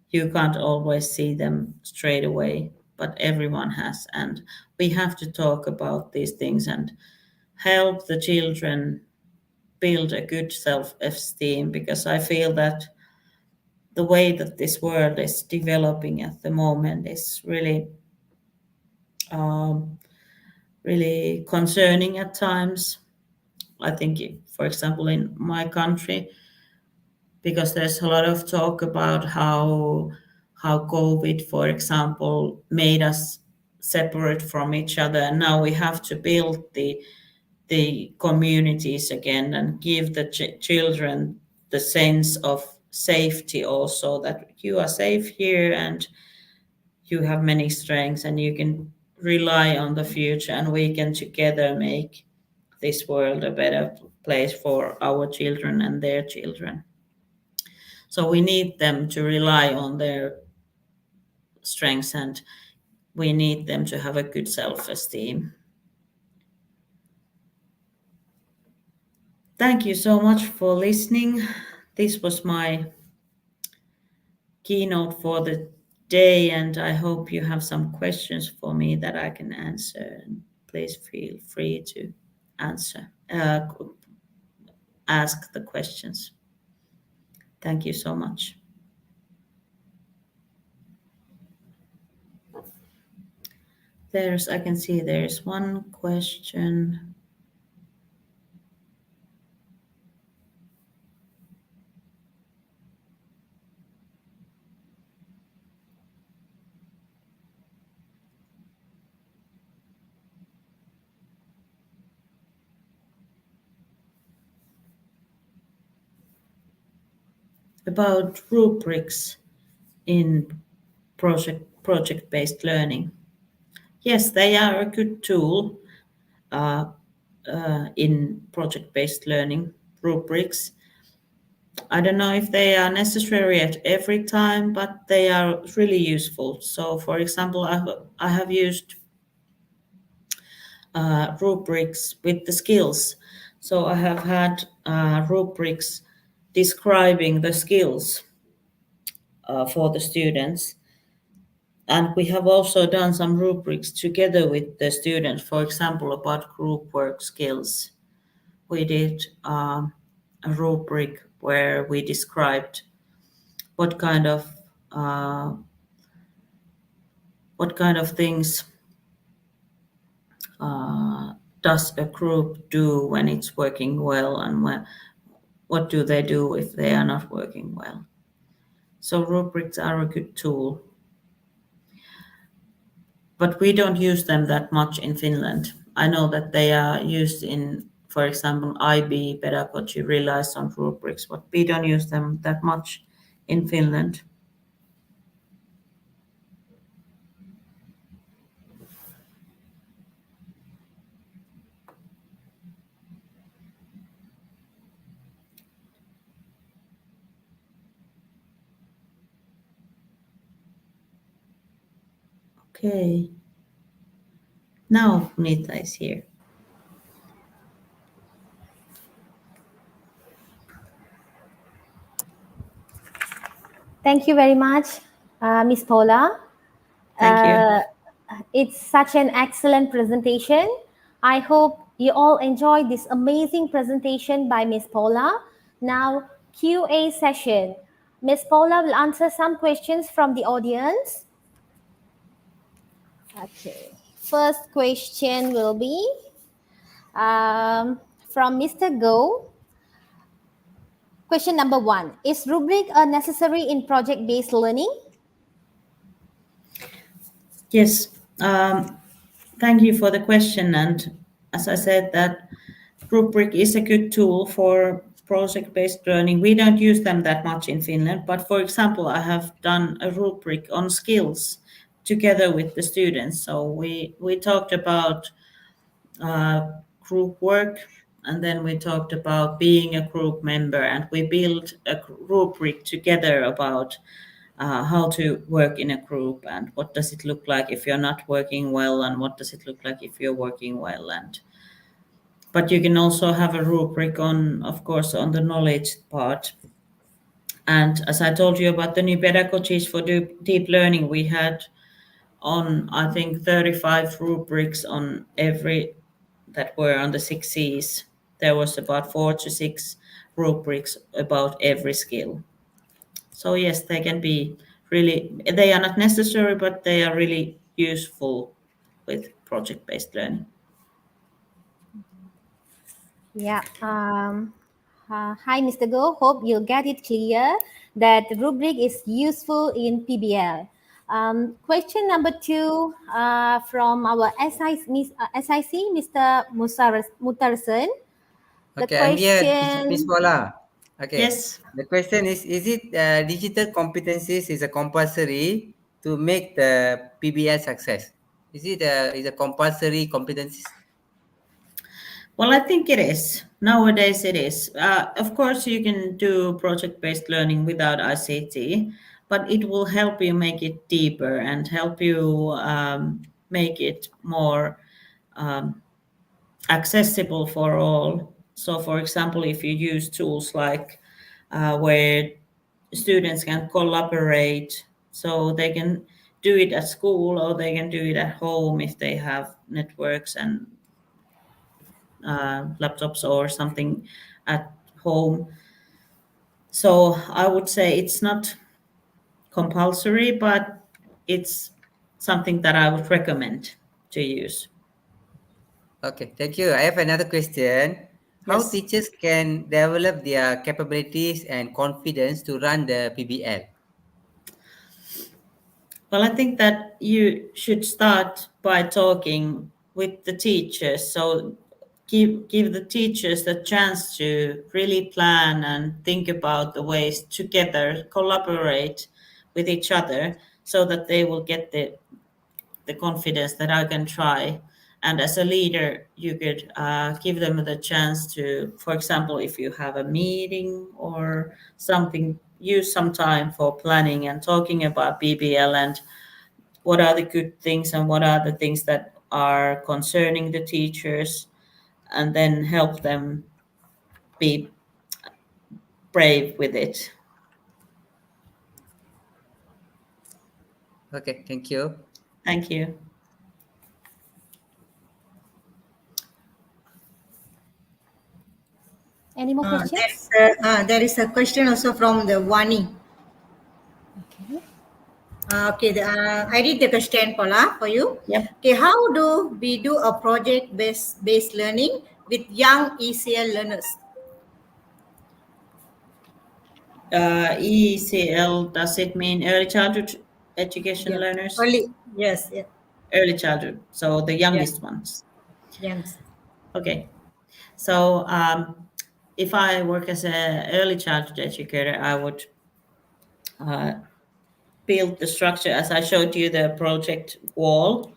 you can't always see them straight away, but everyone has. And we have to talk about these things and help the children build a good self-esteem, because I feel that the way that this world is developing at the moment is um, really concerning at times. I think, for example, in my country, because there's a lot of talk about how COVID, for example, made us separate from each other, and now we have to build the communities again and give the children the sense of safety also, that you are safe here and you have many strengths and you can rely on the future, and we can together make this world a better place for our children and their children. So we need them to rely on their strengths, and we need them to have a good self-esteem. Thank you so much for listening. This was my keynote for the day, and I hope you have some questions for me that I can answer. Please feel free to ask the questions. Thank you so much. I can see there's one question. About rubrics in project-based learning. Yes, they are a good tool in project-based learning, rubrics. I don't know if they are necessary at every time, but they are really useful. So, for example, I have used rubrics with the skills. So I have had rubrics describing the skills for the students. And we have also done some rubrics together with the students, for example, about group work skills. We did a rubric where we described what kind of things does a group do when it's working well, and what do they do if they are not working well. So rubrics are a good tool, but we don't use them that much in Finland. I know that they are used in, for example, IB pedagogy relies on rubrics, but we don't use them that much in Finland. Okay. Now Nita is here. Thank you very much, Miss Paula. Thank you. It's such an excellent presentation. I hope you all enjoyed this amazing presentation by Miss Paula. Now, QA session. Miss Paula will answer some questions from the audience. Okay. First question will be from Mr. Go. Question number 1. Is rubric necessary in project-based learning? Yes. Thank you for the question. And as I said, that rubric is a good tool for project-based learning. We don't use them that much in Finland, but for example, I have done a rubric on skills together with the students. So we talked about group work, and then we talked about being a group member, and we built a rubric together about how to work in a group and what does it look like if you're not working well, and what does it look like if you're working well. And but you can also have a rubric on, of course, on the knowledge part. And as I told you about the new pedagogies for deep learning, we had on, I think, 35 rubrics on every that were on the 6Cs. There was about 4 to 6 rubrics about every skill. So yes, they can be really, they are not necessary, but they are really useful with project-based learning. Yeah. Hi, Mr. Go. Hope you'll get it clear that rubric is useful in PBL. Question number 2 from our SIC, Mr. Mutarsen. The Okay, I'm here, Miss question, Paula. Okay, Yes. the question is it digital competencies is a compulsory to make the PBL success? Is a compulsory competencies? Well, I think it is. Nowadays it is. Of course, you can do project-based learning without ICT, but it will help you make it deeper and help you make it more um, accessible for all. So, for example, if you use tools like where students can collaborate, so they can do it at school or they can do it at home if they have networks and laptops or something at home. So I would say it's not compulsory, but it's something that I would recommend to use. Okay, thank you. I have another question. How Yes. teachers can develop their capabilities and confidence to run the PBL? Well, I think that you should start by talking with the teachers. So give the teachers the chance to really plan and think about the ways together, collaborate with each other so that they will get the confidence that I can try. And as a leader, you could give them the chance to, for example, if you have a meeting or something, use some time for planning and talking about PBL and what are the good things and what are the things that are concerning the teachers, and then help them be brave with it. Okay, thank you. Thank you. any more questions? There is a question also from the Wani. Okay. I read the question, Paula, for you. Yep. Okay, how do we do a project-based learning with young ECL learners? ECL, does it mean early childhood education Yeah, learners? early. Yes, yeah. Early childhood, so the Yeah. youngest ones. Yes. Okay. So if I work as an early childhood educator, I would uh, build the structure as I showed you the project wall.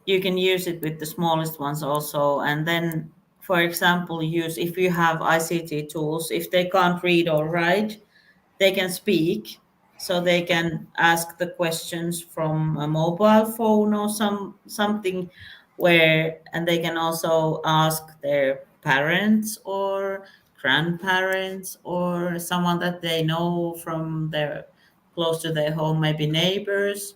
You can use it with the smallest ones also. And then, for example, use if you have ICT tools, if they can't read or write, they can speak. So they can ask the questions from a mobile phone or something where, and they can also ask their parents or grandparents or someone that they know from their close to their home, maybe neighbors,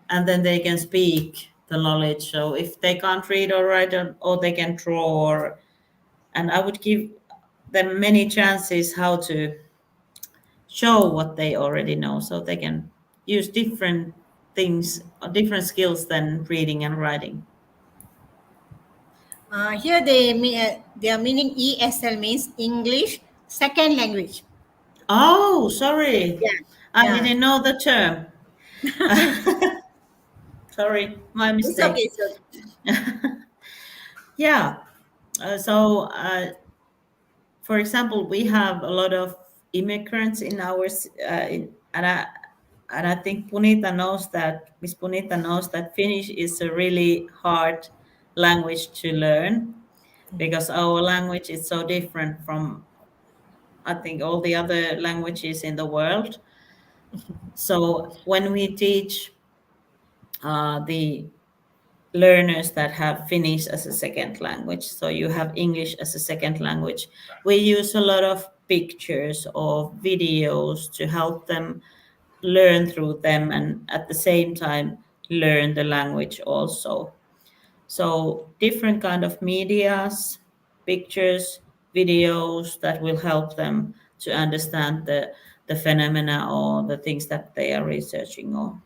and then they can speak the knowledge. So if they can't read or write, or they can draw, and I would give them many chances how to show what they already know, so they can use different things or different skills than reading and writing. Here their meaning ESL means English second language. Oh, sorry, Yeah. I Yeah. didn't know the term. Sorry, my It's okay. mistake. It's okay. Yeah. For example, we have a lot of immigrants in our and I think Punita knows that Miss Punita knows that Finnish is a really hard language to learn because our language is so different from, I think, all the other languages in the world. So when we teach the learners that have Finnish as a second language, so you have English as a second language, we use a lot of pictures or videos to help them learn through them and at the same time learn the language also. So different kind of medias, pictures, videos that will help them to understand the phenomena or the things that they are researching on.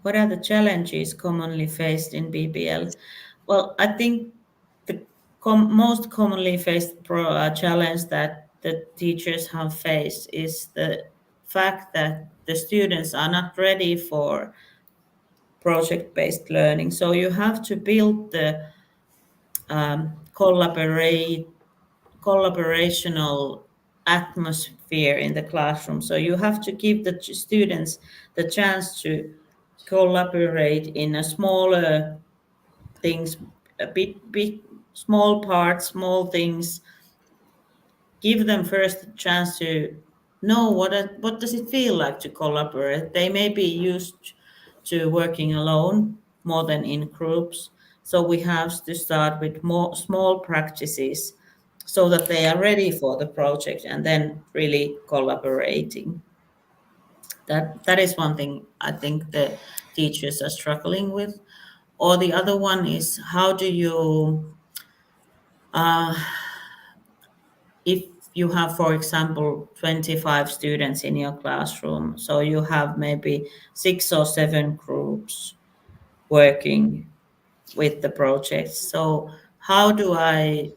What are the challenges commonly faced in BBL? Well, I think the most commonly faced challenge that the teachers have faced is the fact that the students are not ready for project-based learning. So you have to build the collaborational atmosphere in the classroom. So you have to give the students the chance to collaborate in a smaller things, a bit small parts, small things. Give them first a chance to know what does it feel like to collaborate. They may be used to working alone more than in groups. So we have to start with more small practices so that they are ready for the project and then really collaborating. That is one thing I think the teachers are struggling with. Or the other one is how do you uh, if you have, for example, 25 students in your classroom, so you have maybe 6 or 7 groups working with the project. So how do I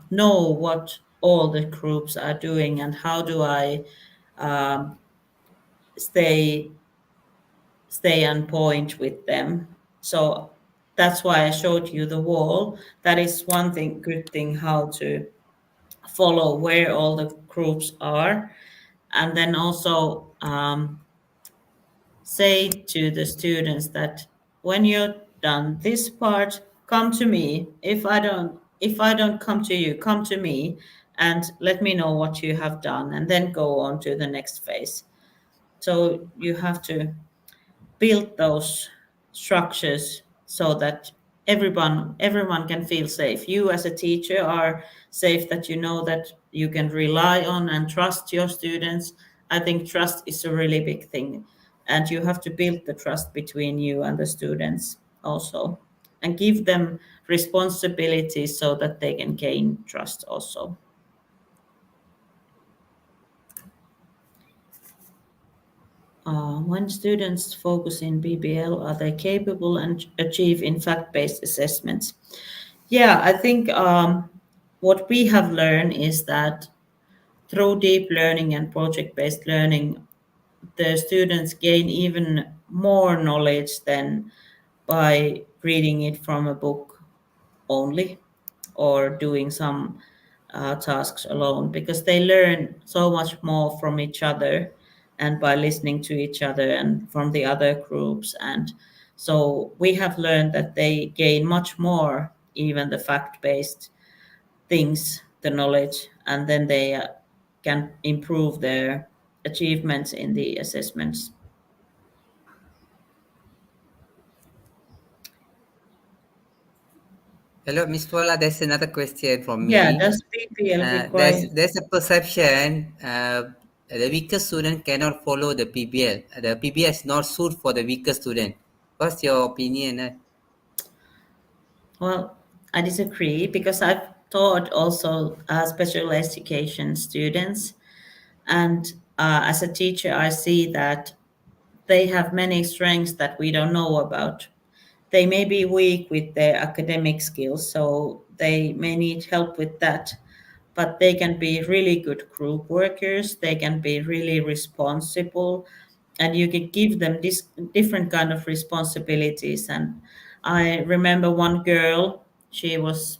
know what all the groups are doing, and how do I um, stay on point with them? So that's why I showed you the wall. That is one thing, good thing, how to follow where all the groups are, and then also say to the students that when you're done this part, come to me. If I don't come to you, come to me and let me know what you have done, and then go on to the next phase. So you have to build those structures so that everyone can feel safe. You as a teacher are safe, that you know that you can rely on and trust your students. I think trust is a really big thing, and you have to build the trust between you and the students also, and give them responsibilities so that they can gain trust also. When students focus in BBL, are they capable and achieve in fact-based assessments? Yeah, I think what we have learned is that through deep learning and project-based learning, the students gain even more knowledge than by reading it from a book only or doing some tasks alone, because they learn so much more from each other and by listening to each other and from the other groups. And so we have learned that they gain much more, even the fact-based things, the knowledge, and then they can improve their achievements in the assessments. Hello, Miss Paula. There's another question from Yeah, me. does PPL There's require? there's a perception the weaker student cannot follow the PBL. The PBL is not suited for the weaker student. What's your opinion? Well, I disagree, because I've taught also special education students, and as a teacher, I see that they have many strengths that we don't know about. They may be weak with their academic skills, so they may need help with that. But they can be really good group workers. They can be really responsible, and you can give them this different kind of responsibilities. And I remember one girl. She was,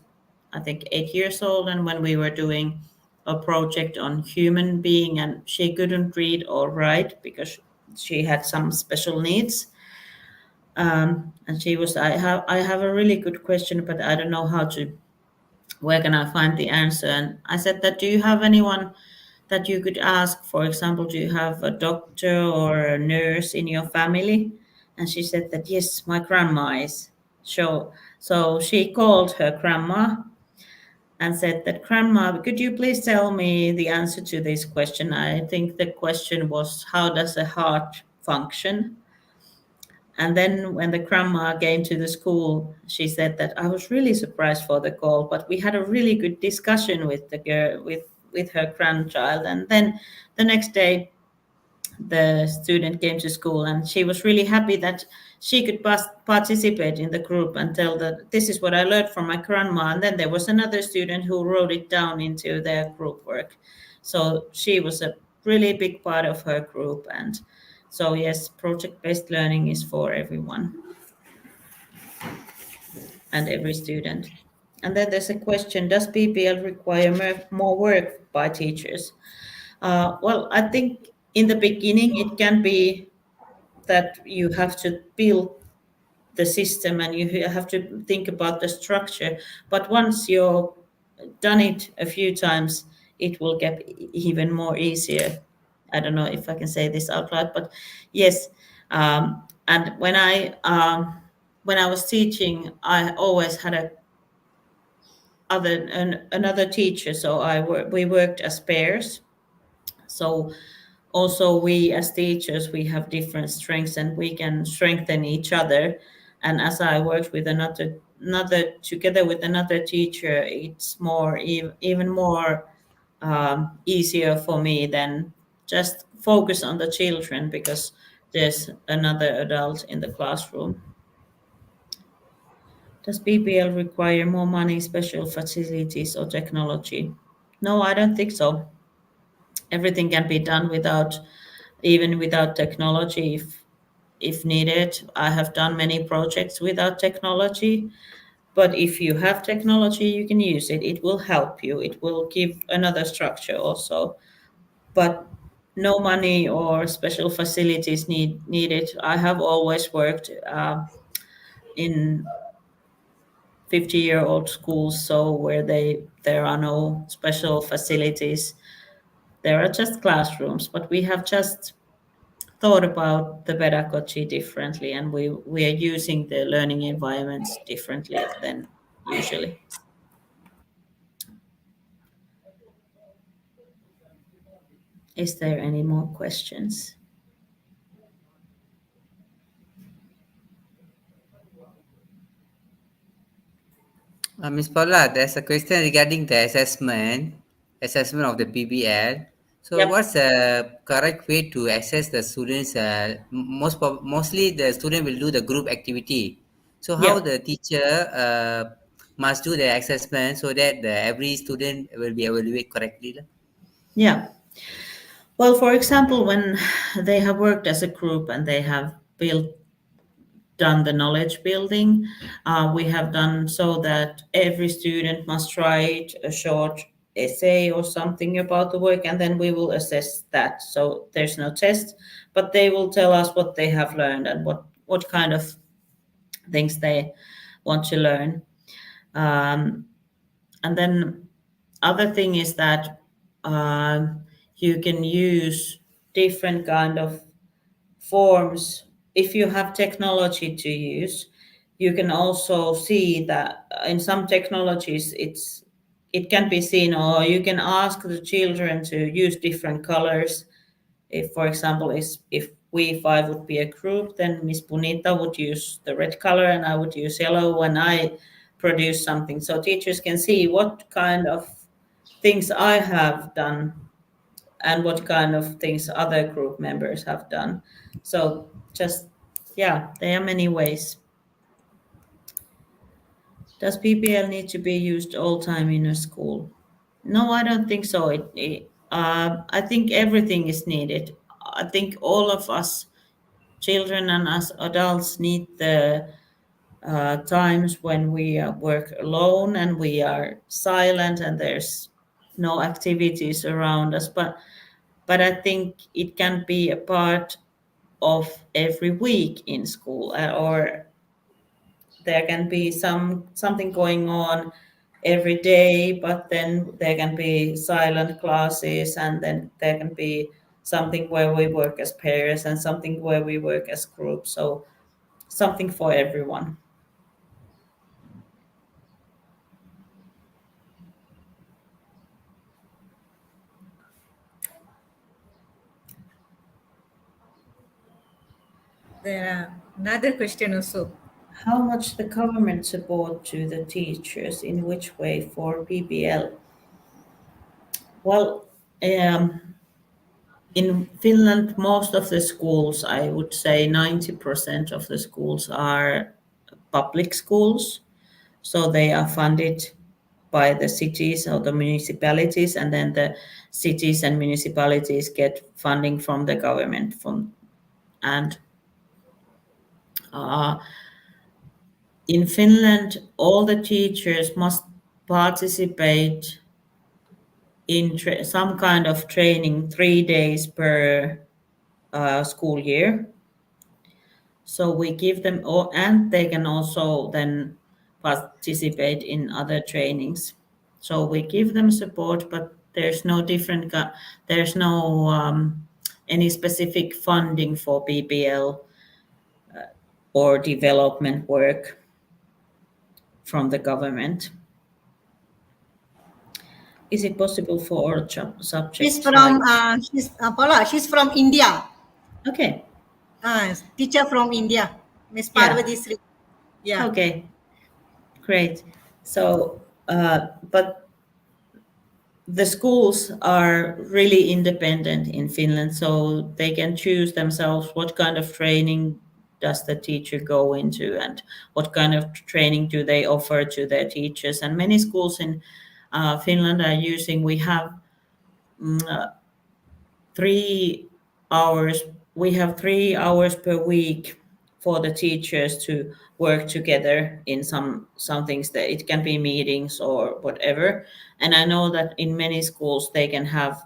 I think, 8 years old, and when we were doing a project on human being, and she couldn't read or write because she had some special needs. And she was, I have a really good question, but I don't know how to, where can I find the answer? And I said that, do you have anyone that you could ask? For example, do you have a doctor or a nurse in your family? And she said that, yes, my grandma is. So she called her grandma and said that, grandma, could you please tell me the answer to this question? I think the question was, how does a heart function? And then when the grandma came to the school, she said that, I was really surprised for the call, but we had a really good discussion with the girl, with her grandchild. And then the next day, the student came to school, and she was really happy that she could participate in the group and tell that, this is what I learned from my grandma. And then there was another student who wrote it down into their group work. So she was a really big part of her group. And so, yes, project-based learning is for everyone and every student. And then there's a question, does PPL require more work by teachers? Well, I think in the beginning it can be that you have to build the system and you have to think about the structure. But once you've done it a few times, it will get even more easier. I don't know if I can say this out loud, but yes. And when I was teaching, I always had another teacher, so we worked as pairs. So also we as teachers, we have different strengths and we can strengthen each other. And as I worked with another together with another teacher, it's more even more easier for me than just focus on the children, because there's another adult in the classroom. Does PBL require more money, special facilities, or technology? No, I don't think so. Everything can be done even without technology, if needed. I have done many projects without technology, but if you have technology, you can use it. It will help you. It will give another structure also. But no money or special facilities needed. I have always worked in 50-year-old schools, so where there are no special facilities. There are just classrooms, but we have just thought about the pedagogy differently, and we are using the learning environments differently than usually. Is there any more questions? Ms. Paula, there's a question regarding the assessment of the PBL. So, Yep. what's the correct way to assess the students? Mostly, the student will do the group activity. So, how Yep. the teacher must do the assessment so that every student will be evaluated correctly? Yeah. Well, for example, when they have worked as a group and they have built done the knowledge building. We have done so that every student must write a short essay or something about the work, and then we will assess that. So there's no test, but they will tell us what they have learned and what kind of things they want to learn. And then other thing is that you can use different kind of forms. If you have technology to use, you can also see that in some technologies it can be seen, or you can ask the children to use different colors. If, for example, if we five would be a group, then Miss Punita would use the red color and I would use yellow when I produce something. So teachers can see what kind of things I have done and what kind of things other group members have done. So just, yeah, there are many ways. Does PBL need to be used all time in a school? No, I don't think so. I think everything is needed. I think all of us, children and us adults, need the times when we work alone and we are silent and there's no activities around us. But I think it can be a part of every week in school, or there can be something going on every day, but then there can be silent classes, and then there can be something where we work as pairs and something where we work as groups. So something for everyone. There are another question also. How much the government support to the teachers, in which way for PBL? Well, in Finland, most of the schools, I would say 90% of the schools are public schools. So they are funded by the cities or the municipalities, and then the cities and municipalities get funding from the government. And in Finland, all the teachers must participate in some kind of training 3 days per school year. So we give them all, and they can also then participate in other trainings. So we give them support, but there's no different, there's no any specific funding for PBL or development work from the government. Is it possible for all subjects? Paula, she's from India. Okay. Teacher from India, Miss Yeah. Parvati Sri. Yeah. Okay. Great. So, but the schools are really independent in Finland, so they can choose themselves what kind of training does the teacher go into and what kind of training do they offer to their teachers. And many schools in Finland are using, we have 3 hours, we have 3 hours per week for the teachers to work together in some things, that it can be meetings or whatever. And I know that in many schools they can have,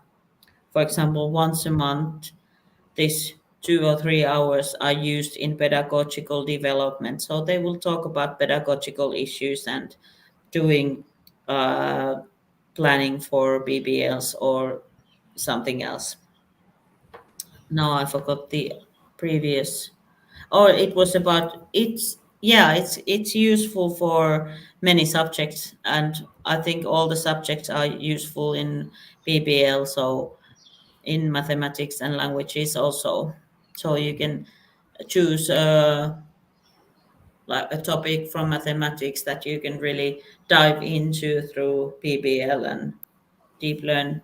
for example, once a month, this 2 or 3 hours are used in pedagogical development. So they will talk about pedagogical issues and doing planning for BBLs or something else. No, I forgot the previous. Oh, it was about it's, yeah, it's useful for many subjects, and I think all the subjects are useful in PBL. So in mathematics and languages also. So you can choose like a topic from mathematics that you can really dive into through PBL and deep learn.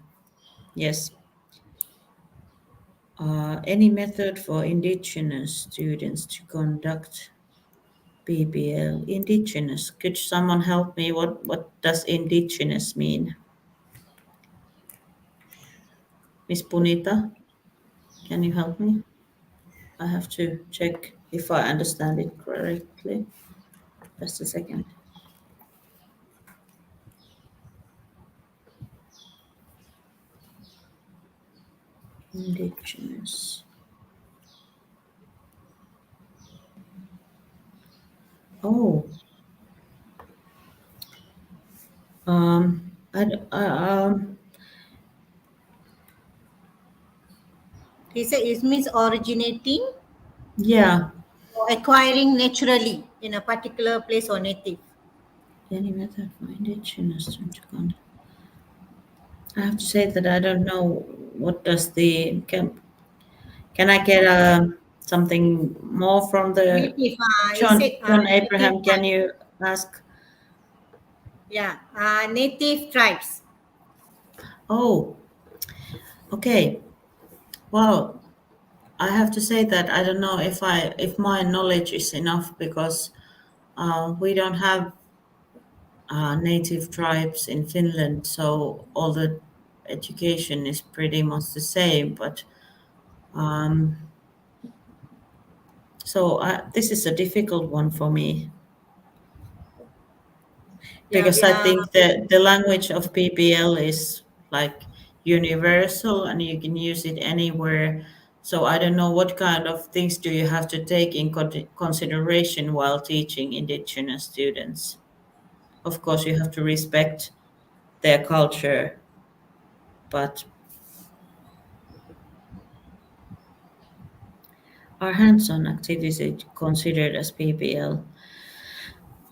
Yes. Any method for indigenous students to conduct PBL? Indigenous. Could someone help me? What does indigenous mean? Miss Punita, can you help me? I have to check. if I understand it correctly. Just a second. Indigenous. Oh, I, d- He said it means originating yeah. or acquiring naturally in a particular place or native. Any method for indigenous to contact. I have to say that I don't know what does the can I get something more from the Native, he said John native Abraham? Can tribe. you ask? Yeah, native tribes. Oh, okay. Well, I have to say that I don't know if my knowledge is enough because we don't have native tribes in Finland, so all the education is pretty much the same. But um, so this is a difficult one for me Yeah, because I think the language of PBL is like universal and you can use it anywhere. So I don't know what kind of things do you have to take in consideration while teaching indigenous students. Of course, you have to respect their culture, but are hands-on activities considered as PBL?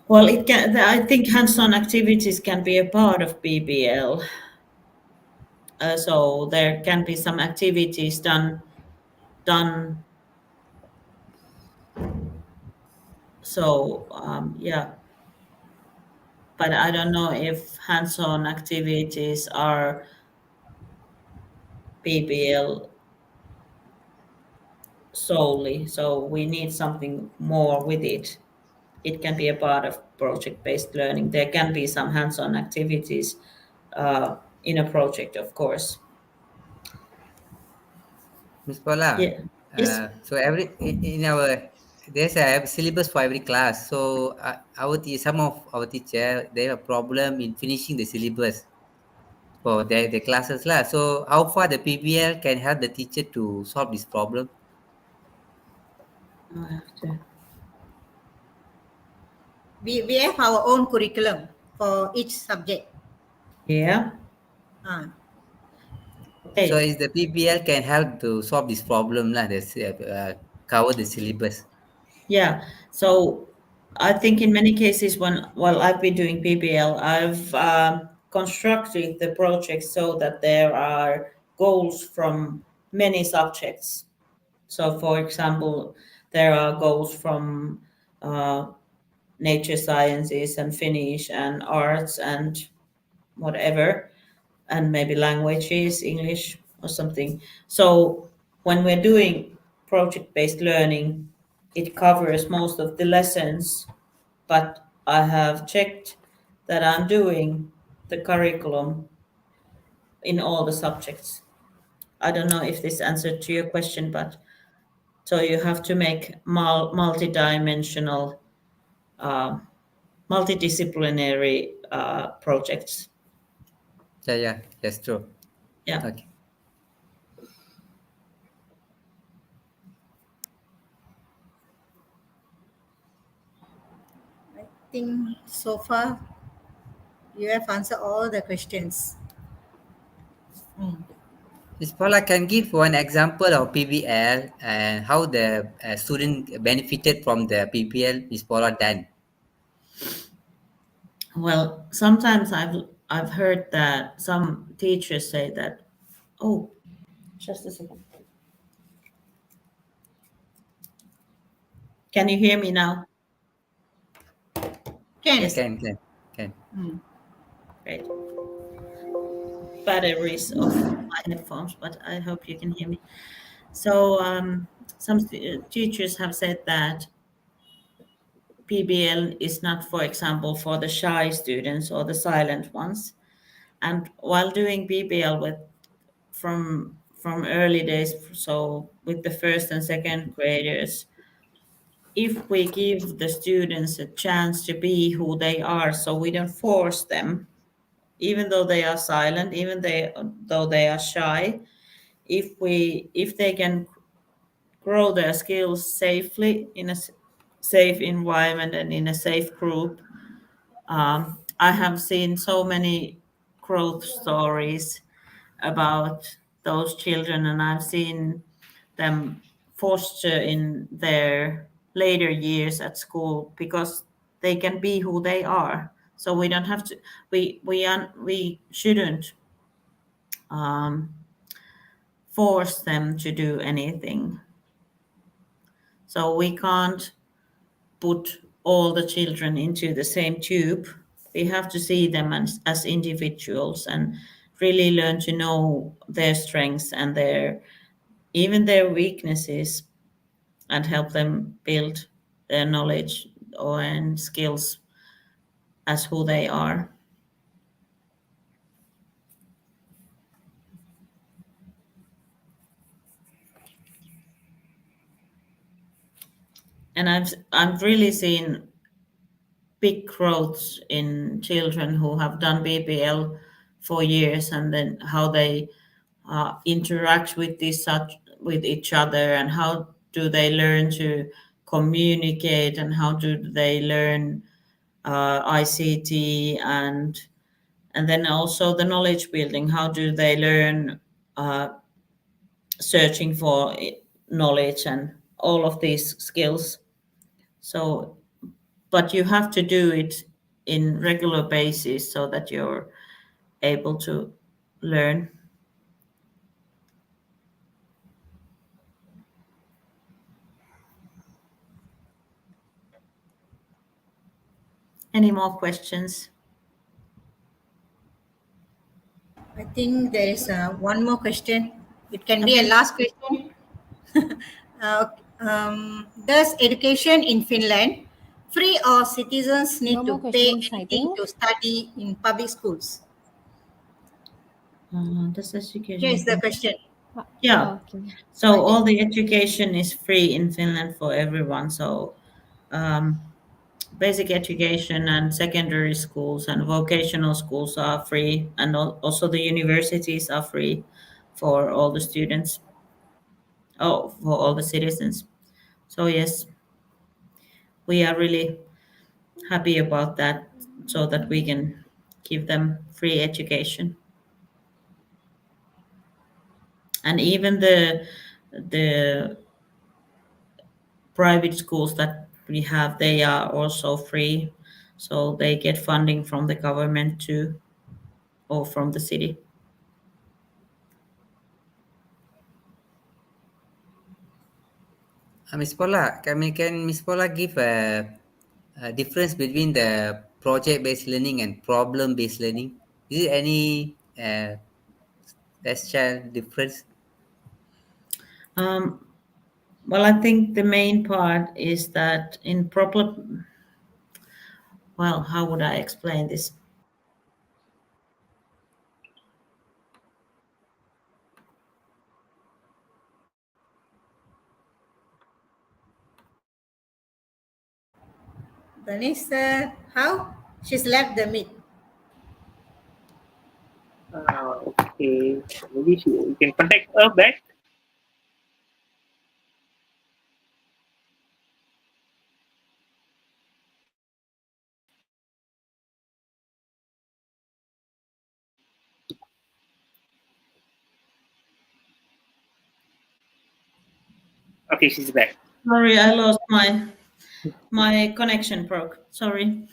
Well, it can. I think hands-on activities can be a part of PBL. So there can be some activities done. So yeah, but I don't know if hands-on activities are PBL solely. So we need something more with it. It can be a part of project-based learning. There can be some hands-on activities in a project, of course. Miss Paula, Yeah. Yes. so in our there's a syllabus for every class. So some of our teacher they have a problem in finishing the syllabus for their classes lah. So how far the PBL can help the teacher to solve this problem? I have to. we have our own curriculum for each subject. Yeah. Uh, So Okay. is the PBL can help to solve this problem lah. That's cover the syllabus. Yeah. So I think in many cases when while I've been doing PBL, I've constructed the project so that there are goals from many subjects. So, for example, there are goals from uh, nature sciences and Finnish and arts and whatever, and maybe languages, English or something. So when we're doing project-based learning, it covers most of the lessons, but I have checked that I'm doing the curriculum in all the subjects. I don't know if this answered to your question, but so you have to make multidimensional, uh, multidisciplinary projects. Yeah, that's true. Yeah. Okay. I think so far you have answered all the questions. Miss Paula can give one example of PBL and how the student benefited from the PBL. Miss Paula done. Well, sometimes I've heard that some teachers say that, oh, just a second. Can you hear me now? Can. Yes, Can. great. Batteries of my headphones, but I hope you can hear me. So some teachers have said that PBL is not, for example, for the shy students or the silent ones. And while doing PBL with from early days, so with the first and second graders, if we give the students a chance to be who they are, so we don't force them, even though they are silent, though they are shy, if they can grow their skills safely in a safe environment and in a safe group. I have seen so many growth stories about those children, and I've seen them foster in their later years at school because they can be who they are. So we don't have to. We shouldn't um, force them to do anything. So we can't put all the children into the same tube. We have to see them as individuals and really learn to know their strengths and even their weaknesses, and help them build their knowledge and skills as who they are. And I've really seen big growths in children who have done PBL for years, and then how they interact with each other, and how do they learn to communicate, and how do they learn ICT, and then also the knowledge building. How do they learn searching for knowledge and all of these skills? So, but you have to do it in regular basis so that you're able to learn. Any more questions? I think there is one more question. It can be a Okay. last question. Does education in Finland free, or citizens need No to more pay questions, I anything think. to study in public schools? This Here is education. the question. Yeah. Okay. So all the education is free in Finland for everyone. So basic education and secondary schools and vocational schools are free, and also the universities are free for all the students. Oh, for all the citizens. So yes, we are really happy about that, so that we can give them free education. And even the private schools that we have, they are also free, so they get funding from the government too, or from the city. Miss Paula, can Miss Paula give a difference between the project-based learning and problem-based learning? Is there any special difference? um, well, I think the main part is that in problem, well, how would I explain this? Vanessa, how? She's left the meet. Okay, maybe you can contact her back. Okay, she's back. Sorry, I lost my connection broke. Sorry.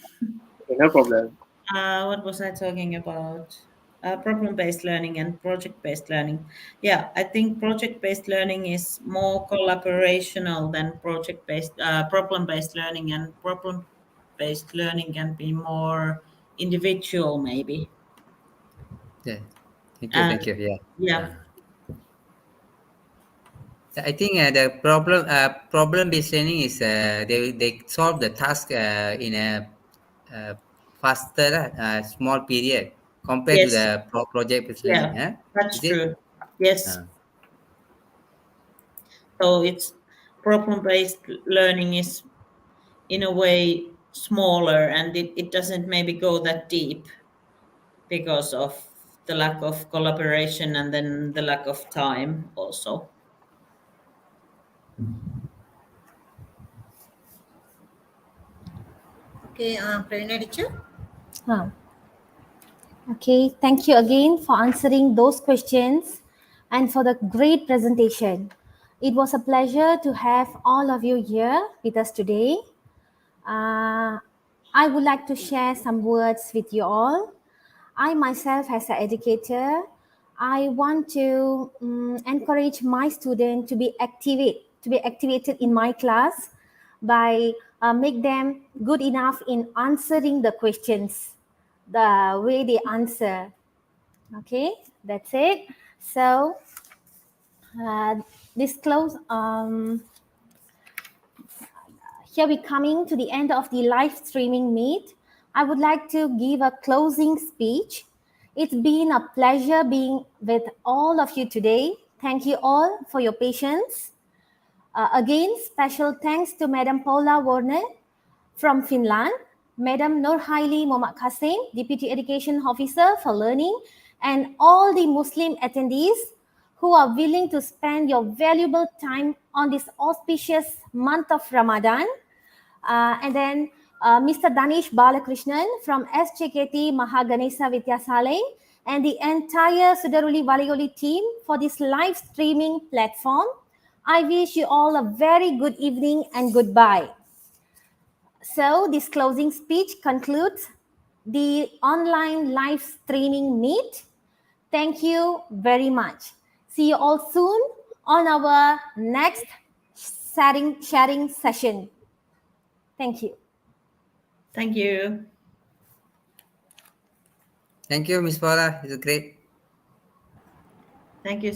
Okay, no problem. What was I talking about? Problem-based learning and project-based learning. Yeah, I think project-based learning is more collaborational than problem-based learning, and problem-based learning can be more individual, maybe. Yeah. Thank you. And Thank you. Yeah. yeah, I think the problem-based learning is they solve the task in a faster small period compared to yes, the project-based learning. yeah, Huh? that's Is it? true. Yes. Uh, So it's problem-based learning is in a way smaller, and it doesn't maybe go that deep because of the lack of collaboration and then the lack of time also. Okay, Pravina teacher. Ah. Okay, thank you again for answering those questions and for the great presentation. It was a pleasure to have all of you here with us today. I would like to share some words with you all. I myself, as an educator, I want to encourage my students to be activated in my class by make them good enough in answering the questions, the way they answer. Okay, that's it. So this close. Here we coming to the end of the live streaming meet. I would like to give a closing speech. It's been a pleasure being with all of you today. Thank you all for your patience. Again, special thanks to Madam Paula Warner from Finland, Madam Nurhaili Mohammad Qasim, Deputy Education Officer for Learning, and all the Muslim attendees who are willing to spend your valuable time on this auspicious month of Ramadan. And then Mr. Danish Balakrishnan from SJKT Mahaganesa Vidyasalai and the entire Sudaruli Valigoli team for this live streaming platform. I wish you all a very good evening and goodbye. So this closing speech concludes the online live streaming meet. Thank you very much. See you all soon on our next sharing session. Thank you. Thank you. Thank you, Miss Paula. It's great. Thank you so